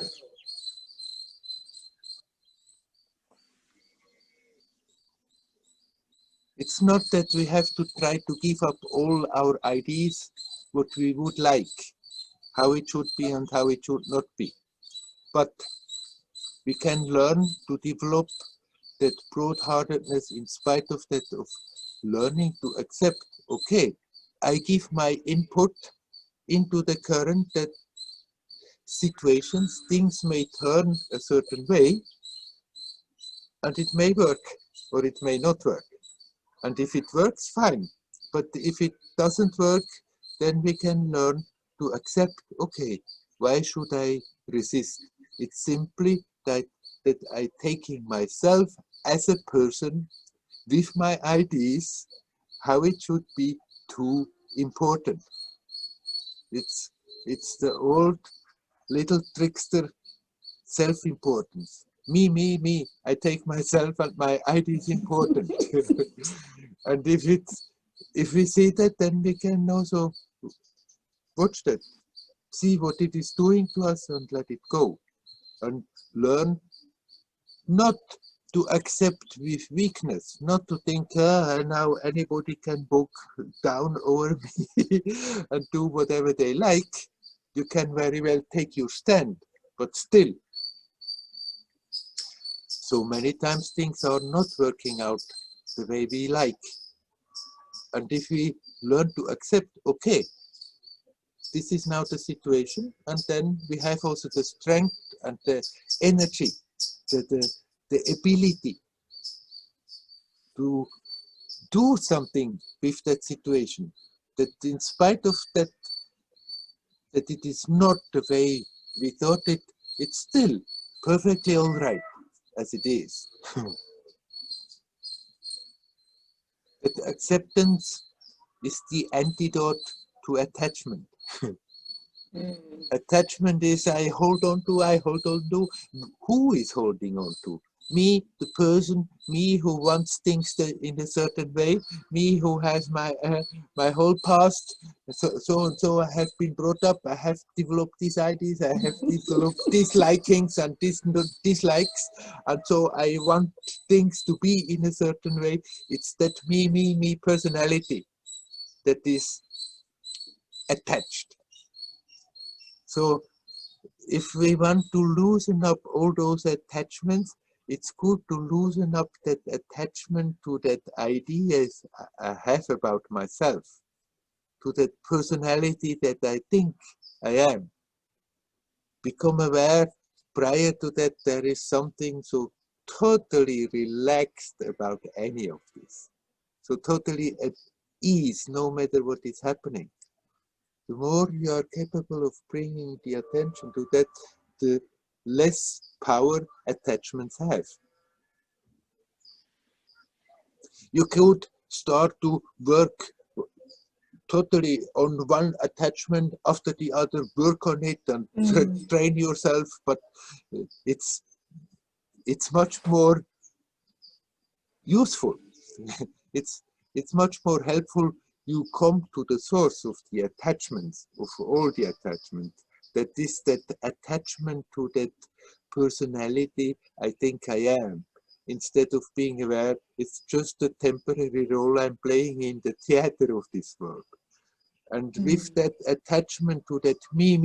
It's not that we have to try to give up all our ideas, what we would like, how it should be and how it should not be. But we can learn to develop that broad-heartedness in spite of that, of learning to accept, okay, I give my input into the current, that situations, things may turn a certain way, and it may work or it may not work. And if it works, fine. But if it doesn't work, then we can learn to accept, okay, why should I resist? It's simply that I taking myself as a person with my ideas, how it should be, too important. It's the old little trickster self-importance. Me. I take myself and my ideas important. And if we see that, then we can also watch that, see what it is doing to us and let it go. And learn not to accept with weakness, not to think, now anybody can book down over me and do whatever they like. You can very well take your stand, but still, so many times things are not working out the way we like. And if we learn to accept, okay, this is now the situation, and then we have also the strength and the energy, the ability to do something with that situation, that in spite of that it is not the way we thought it, it's still perfectly all right. as it is. But acceptance is the antidote to attachment. Attachment is I hold on to. Who is holding on to? Me, the person, me who wants things in a certain way, me who has my whole past, so and so I have been brought up, I have developed these ideas, I have developed dislikings and dislikes, and so I want things to be in a certain way. It's that me personality that is attached. So if we want to loosen up all those attachments, it's good to loosen up that attachment to that ideas I have about myself, to that personality that I think I am. Become aware prior to that there is something so totally relaxed about any of this. So totally at ease no matter what is happening. The more you are capable of bringing the attention to that, the less power attachments have. You could start to work totally on one attachment after the other, work on it and train yourself, but it's much more useful. It's much more helpful. You come to the source of the attachments, of all the attachments. That is that attachment to that personality I think I am. Instead of being aware, it's just a temporary role I'm playing in the theater of this world. And with that attachment to that me,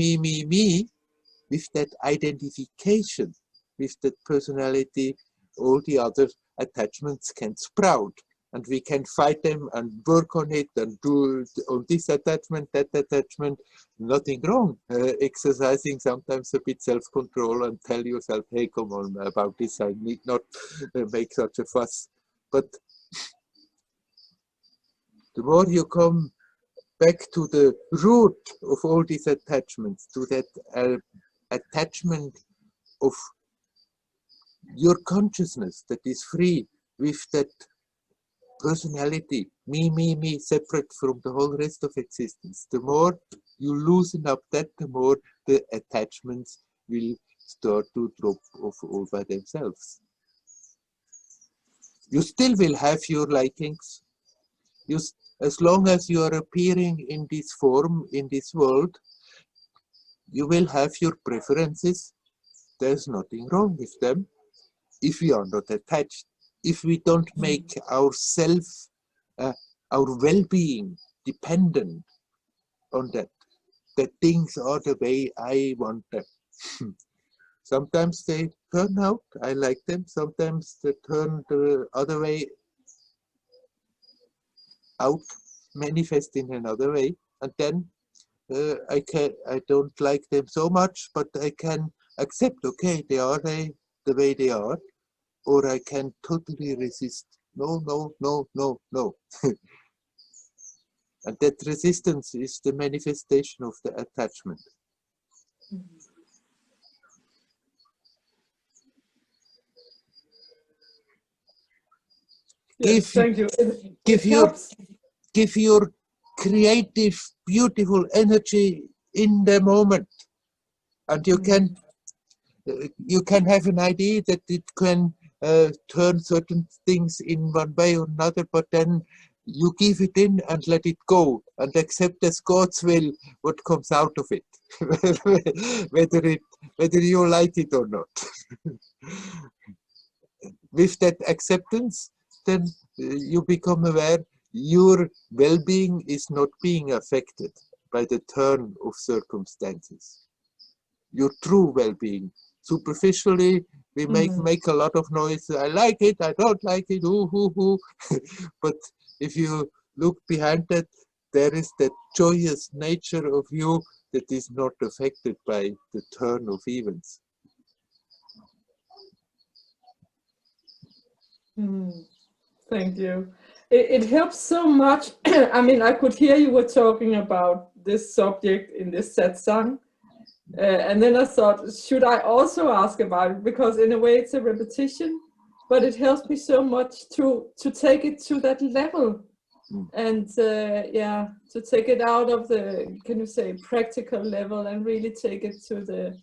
with that identification, with that personality, all the other attachments can sprout. And we can fight them and work on it and do on this attachment, that attachment, nothing wrong. Exercising sometimes a bit self-control and tell yourself, hey, come on, about this I need not make such a fuss. But the more you come back to the root of all these attachments, to that attachment of your consciousness that is free with that personality, me, separate from the whole rest of existence. The more you loosen up that, the more the attachments will start to drop off all by themselves. You still will have your likings. As long as you are appearing in this form, in this world, you will have your preferences. There's nothing wrong with them if we are not attached. If we don't make ourselves, our well-being dependent on that things are the way I want them. Sometimes they turn out, I like them. Sometimes they turn the other way out, manifest in another way. And then I don't like them so much, but I can accept, okay, they are the way they are. Or I can totally resist. No. And that resistance is the manifestation of the attachment. Yes, thank you. Give your creative, beautiful energy in the moment. And you can have an idea that it can turn certain things in one way or another, but then you give it in and let it go and accept as God's will what comes out of it, whether you like it or not. With that acceptance, then you become aware your well-being is not being affected by the turn of circumstances. Your true well-being. Superficially, we make a lot of noise. I like it, I don't like it, But if you look behind that, there is that joyous nature of you that is not affected by the turn of events. Thank you. It helps so much. I mean, I could hear you were talking about this subject in this satsang. And then I thought, should I also ask about it? Because in a way it's a repetition, but it helps me so much to take it to that level. And yeah, to take it out of the, can you say, practical level and really take it to the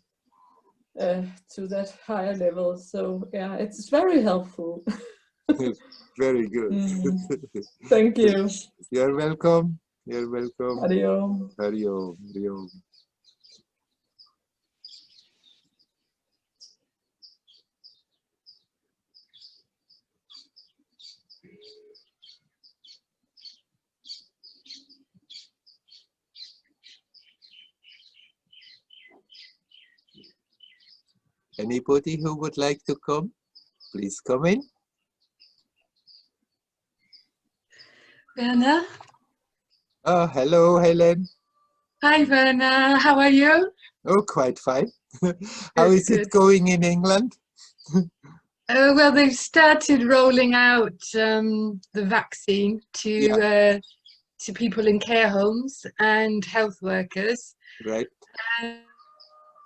to that higher level. So yeah, it's very helpful. Very good. Thank you. You're welcome. You're welcome. Hari Om. Hari Om. Hari Om. Anybody who would like to come, please come in. Werner. Oh, hello, Helen. Hi, Werner. How are you? Oh, quite fine. How is it going in England? Well, they've started rolling out the vaccine to people in care homes and health workers. Right.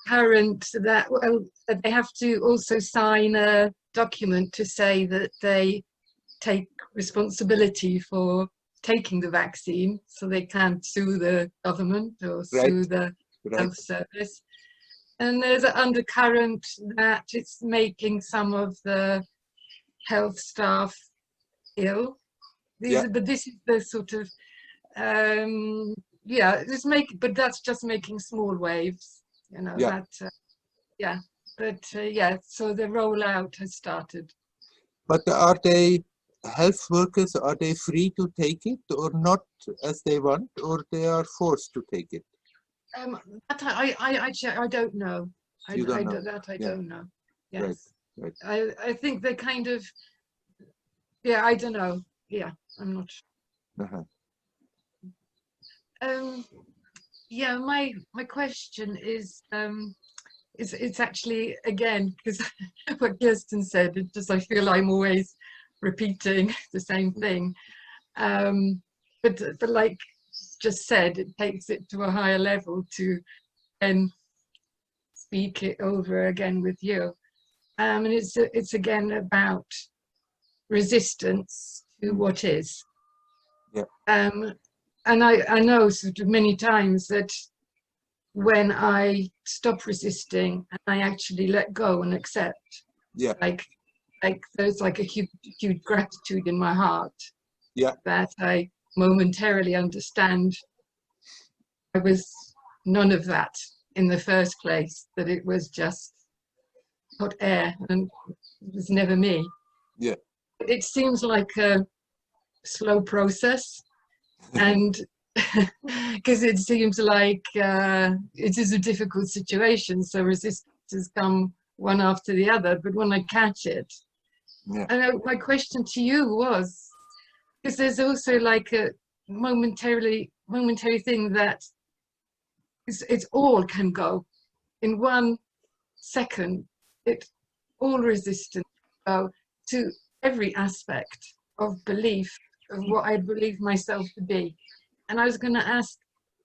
Current that, well, they have to also sign a document to say that they take responsibility for taking the vaccine, so they can't sue the government or sue the health service. And there's an undercurrent that it's making some of the health staff ill. But this is the sort of but that's just making small waves, you know. That so the rollout has started. But are they health workers, are they free to take it or not as they want, or they are forced to take it? That I don't know. I don't know. Yes. Right. I think they kind of, I don't know. Yeah, I'm not sure. My question is it's actually, again, because what Kirsten said, it just, I feel I'm always repeating the same thing. But like just said, it takes it to a higher level to then speak it over again with you. And it's again about resistance to what is. And I know sort of many times that when I stop resisting and I actually let go and accept, like there's like a huge gratitude in my heart that I momentarily understand I was none of that in the first place, that it was just hot air and it was never me. It seems like a slow process, and because it seems like it is a difficult situation, so resistances come one after the other, but when I catch it, and my question to you was, because there's also like a momentary thing that it's all can go in 1 second. It all resistance go to every aspect of belief of what I believe myself to be. And I was going to ask,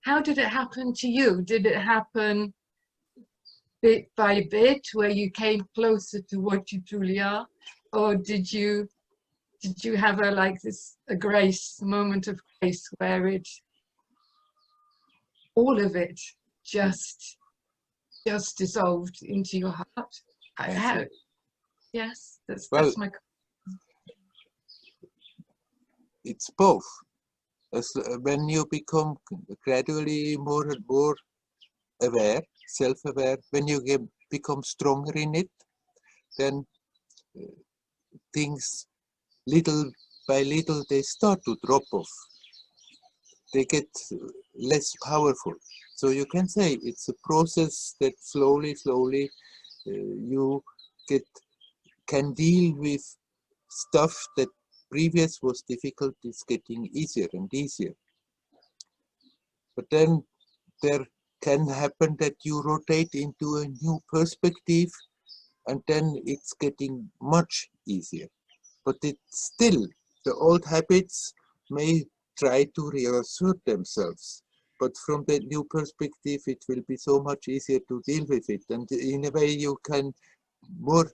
how did it happen to you? Did it happen bit by bit, where you came closer to what you truly are, or did you have a moment of grace where all of it just dissolved into your heart? Yes, that's my. It's both. When you become gradually more and more aware, self-aware, when you become stronger in it, then things little by little they start to drop off. They get less powerful. So you can say it's a process that slowly you can deal with stuff that previous was difficult. It's getting easier and easier. But then there can happen that you rotate into a new perspective, and then it's getting much easier. But it's still, the old habits may try to reassert themselves. But from that new perspective, it will be so much easier to deal with it. And in a way, you can more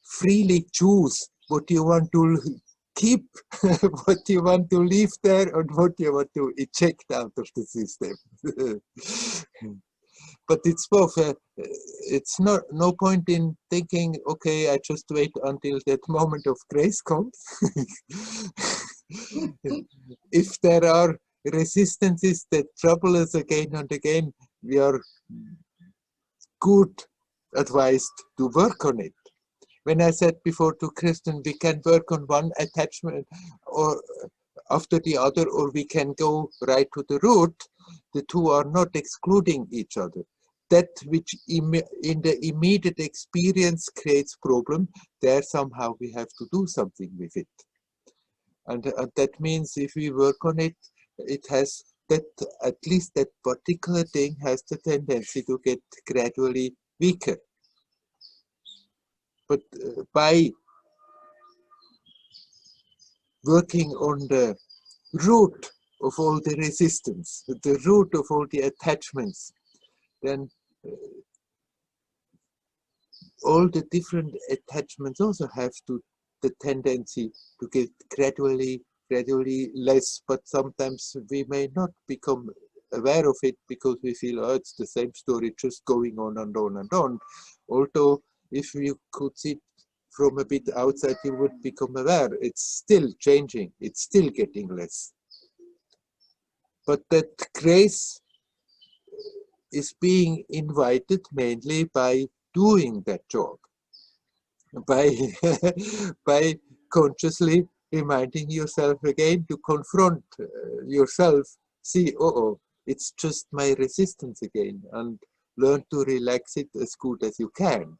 freely choose what you want to keep, what you want to leave there, and what you want to eject out of the system. But it's both. It's no point in thinking, okay, I just wait until that moment of grace comes. If there are resistances that trouble us again and again, we are good advised to work on it. When I said before to Kristen, we can work on one attachment or after the other, or we can go right to the root, the two are not excluding each other. That which in the immediate experience creates problem, there somehow we have to do something with it. And that means if we work on it, it has that, at least that particular thing has the tendency to get gradually weaker. But by working on the root of all the resistance, the root of all the attachments, then all the different attachments also have the tendency to get gradually less, but sometimes we may not become aware of it because we feel, oh, it's the same story just going on and on and on. Although if you could see from a bit outside, you would become aware it's still changing, it's still getting less. But that grace is being invited mainly by doing that job, by consciously reminding yourself again to confront yourself, see, oh, it's just my resistance again, and learn to relax it as good as you can.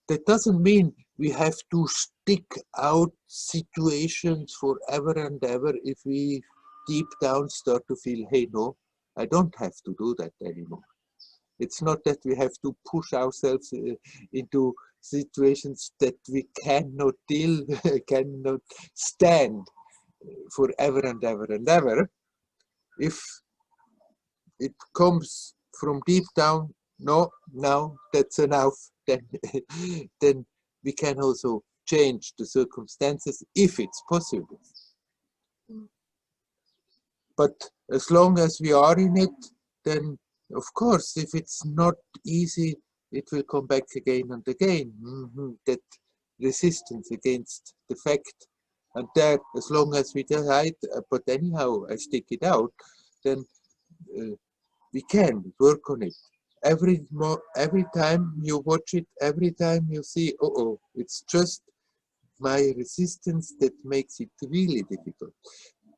That doesn't mean we have to stick out situations forever and ever if we deep down start to feel, hey, no, I don't have to do that anymore. It's not that we have to push ourselves into situations that we cannot deal, cannot stand forever and ever and ever. If it comes from deep down, no, now that's enough, then we can also change the circumstances if it's possible. But as long as we are in it, then of course, if it's not easy, it will come back again and again. That resistance against the fact. And that, as long as we decide, but anyhow, I stick it out, then we can work on it. Every time you watch it, every time you see, it's just my resistance that makes it really difficult.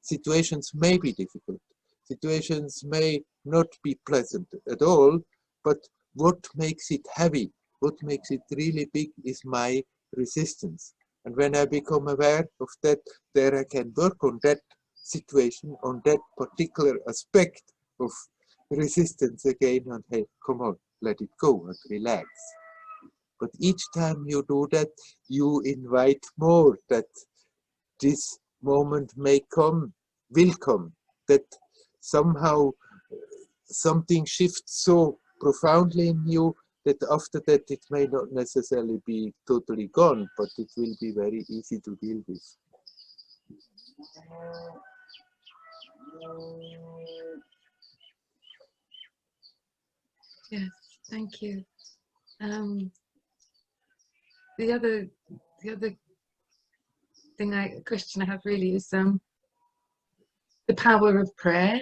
Situations may be difficult. Situations may not be pleasant at all, but what makes it heavy, what makes it really big is my resistance. And when I become aware of that, there I can work on that situation, on that particular aspect of resistance again, and hey, come on, let it go and relax. But each time you do that, you invite more that this moment may come, will come, that somehow something shifts so profoundly in you that after that it may not necessarily be totally gone, but it will be very easy to deal with. Yes, thank you. The other question I have really is the power of prayer.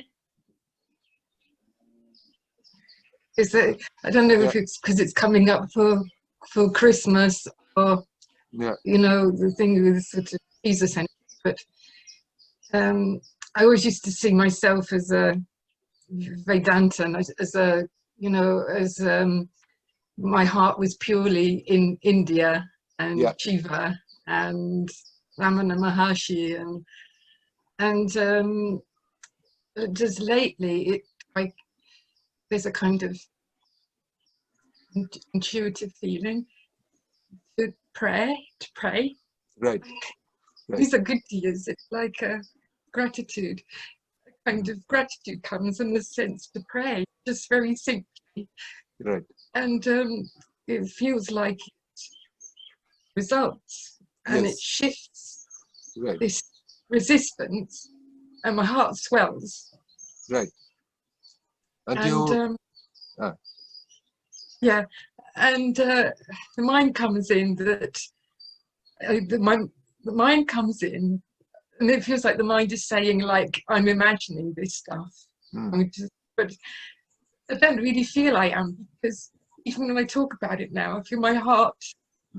Is that, I don't know if it's because it's coming up for Christmas, or you know, the thing with sort of Jesus, but I always used to see myself as a Vedantan, as a, you know, as my heart was purely in India and Shiva and Ramana Maharshi, and just lately there's a kind of intuitive feeling to pray. Right. These are good to use. It's like a gratitude. kind of gratitude comes and the sense to pray, just very simply. Right. And it feels like it results, and it Yes. shifts Right. this resistance, and my heart swells. Right. And yeah, and the mind comes in that the mind comes in, and it feels like the mind is saying, like, I'm imagining this stuff. But I don't really feel I am, because even when I talk about it now, I feel my heart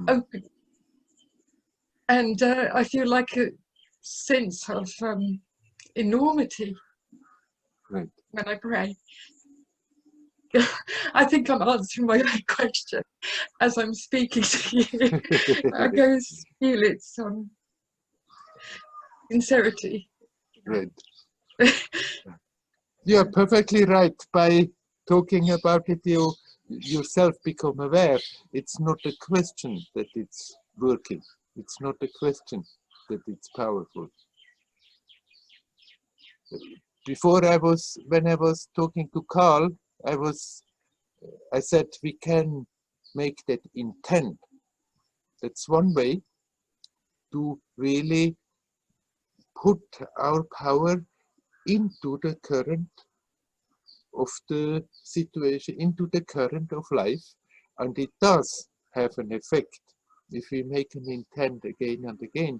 open, and I feel like a sense of enormity when I pray. I think I'm answering my own question as I'm speaking to you. I just feel its sincerity. Right. You're perfectly right. By talking about it, you yourself become aware. It's not a question that it's working. It's not a question that it's powerful. Before when I was talking to Carl, I said we can make that intent. That's one way to really put our power into the current of the situation, into the current of life, and it does have an effect if we make an intent again and again.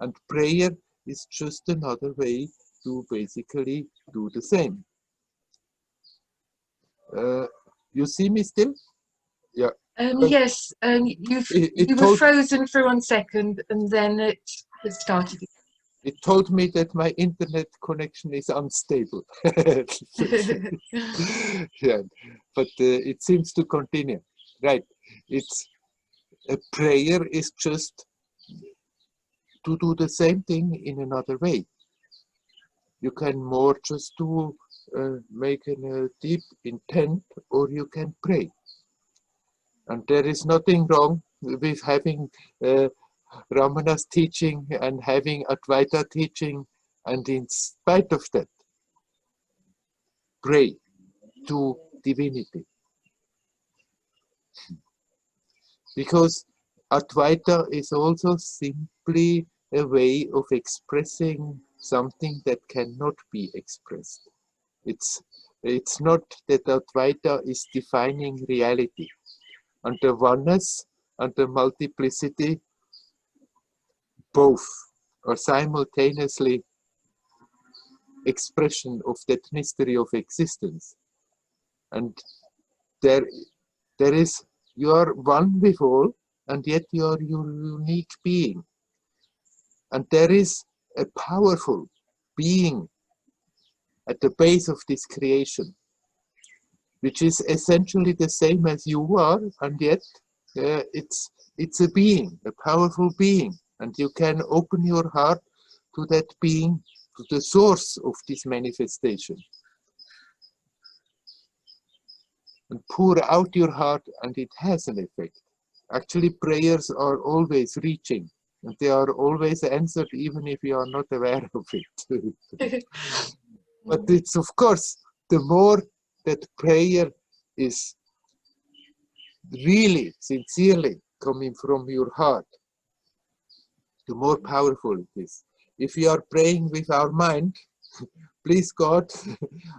And prayer is just another way to basically do the same. You see me still? Yeah. Yes, you were frozen for 1 second, and then it started. It told me that my internet connection is unstable. Yeah, but it seems to continue. Right. It's a prayer is just to do the same thing in another way. You can more just to make a deep intent, or you can pray. And there is nothing wrong with having Ramana's teaching and having Advaita teaching, and in spite of that, pray to divinity. Because Advaita is also simply a way of expressing something that cannot be expressed. It's not that Advaita is defining reality. And the oneness and the multiplicity both are simultaneously expression of that mystery of existence. And there is, you are one with all, and yet you are your unique being. And there is a powerful being at the base of this creation, which is essentially the same as you are, and yet it's a being, a powerful being, and you can open your heart to that being, to the source of this manifestation, and pour out your heart, and it has an effect. Actually, prayers are always reaching, and they are always answered, even if you are not aware of it. But it's, of course, the more that prayer is really, sincerely coming from your heart, the more powerful it is. If we are praying with our mind, please God,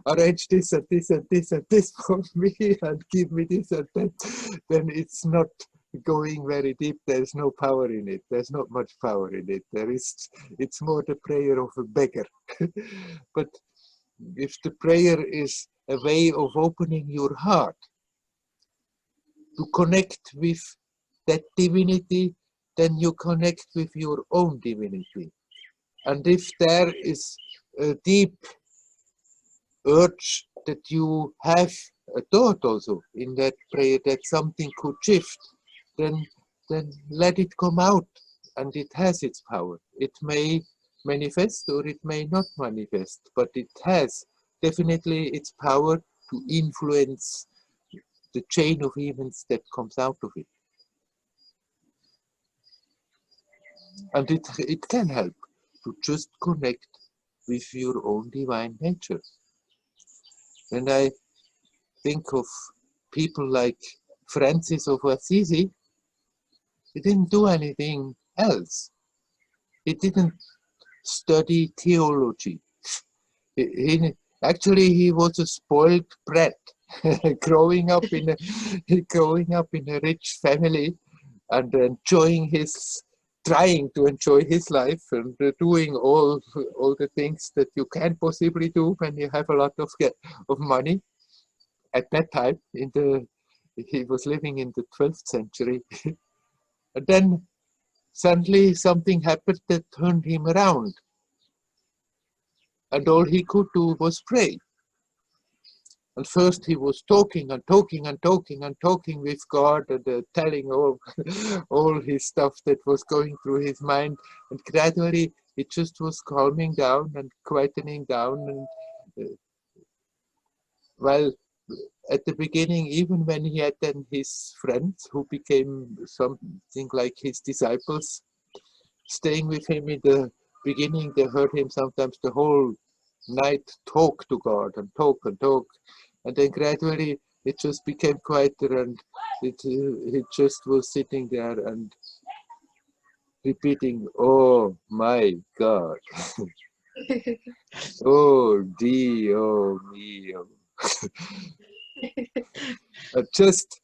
arrange this and this and this and this for me, and give me this and that, then it's not going very deep. There's no power in it. There's not much power in it. It's more the prayer of a beggar. But if the prayer is a way of opening your heart to connect with that divinity, then you connect with your own divinity. And if there is a deep urge that you have a thought also in that prayer that something could shift, then let it come out, and it has its power. It may manifest or it may not manifest, but it has definitely its power to influence the chain of events that comes out of it. And it can help to just connect with your own divine nature. And I think of people like Francis of Assisi. He didn't do anything else. He didn't study theology. Actually, he was a spoiled brat, growing up in a rich family and trying to enjoy his life and doing all the things that you can possibly do when you have a lot of money. At that time, he was living in the 12th century, and then suddenly something happened that turned him around. And all he could do was pray. And first he was talking and talking and talking and talking with God and telling all his stuff that was going through his mind. And gradually it just was calming down and quietening down. And while at the beginning, even when he had then his friends who became something like his disciples, staying with him in the beginning, they heard him sometimes the whole night talk to God and talk and talk, and then gradually it just became quieter, and it just was sitting there and repeating, "Oh my God, oh Dio mio," just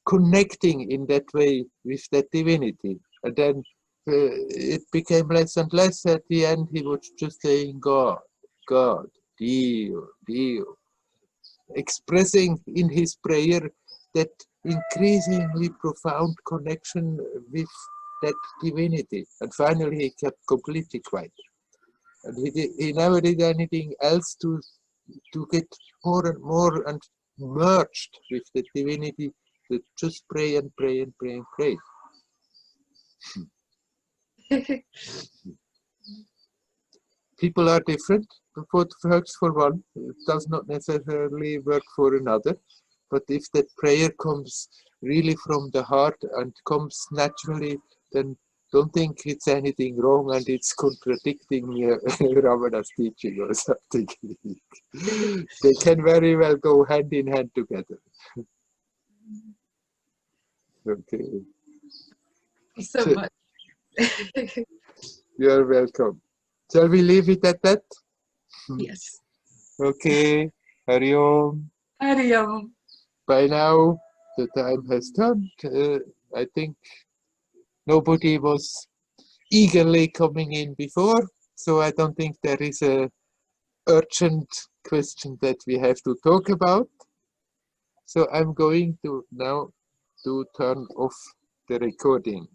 connecting in that way with that divinity, and then it became less and less. At the end, he was just saying God, God, Dio, Dio, expressing in his prayer that increasingly profound connection with that divinity. And finally, he kept completely quiet. And he never did anything else to get more and more and merged with the divinity, to just pray and pray and pray and pray. People are different. What works for one does not necessarily work for another. But if that prayer comes really from the heart and comes naturally, then don't think it's anything wrong and it's contradicting Ramana's teaching or something. They can very well go hand in hand together. Okay. So much. You're welcome. Shall we leave it at that? Yes. Okay. Hari Om. Hari Om. By now, the time has turned. I think nobody was eagerly coming in before, so I don't think there is a urgent question that we have to talk about. So I'm going to now turn off the recording.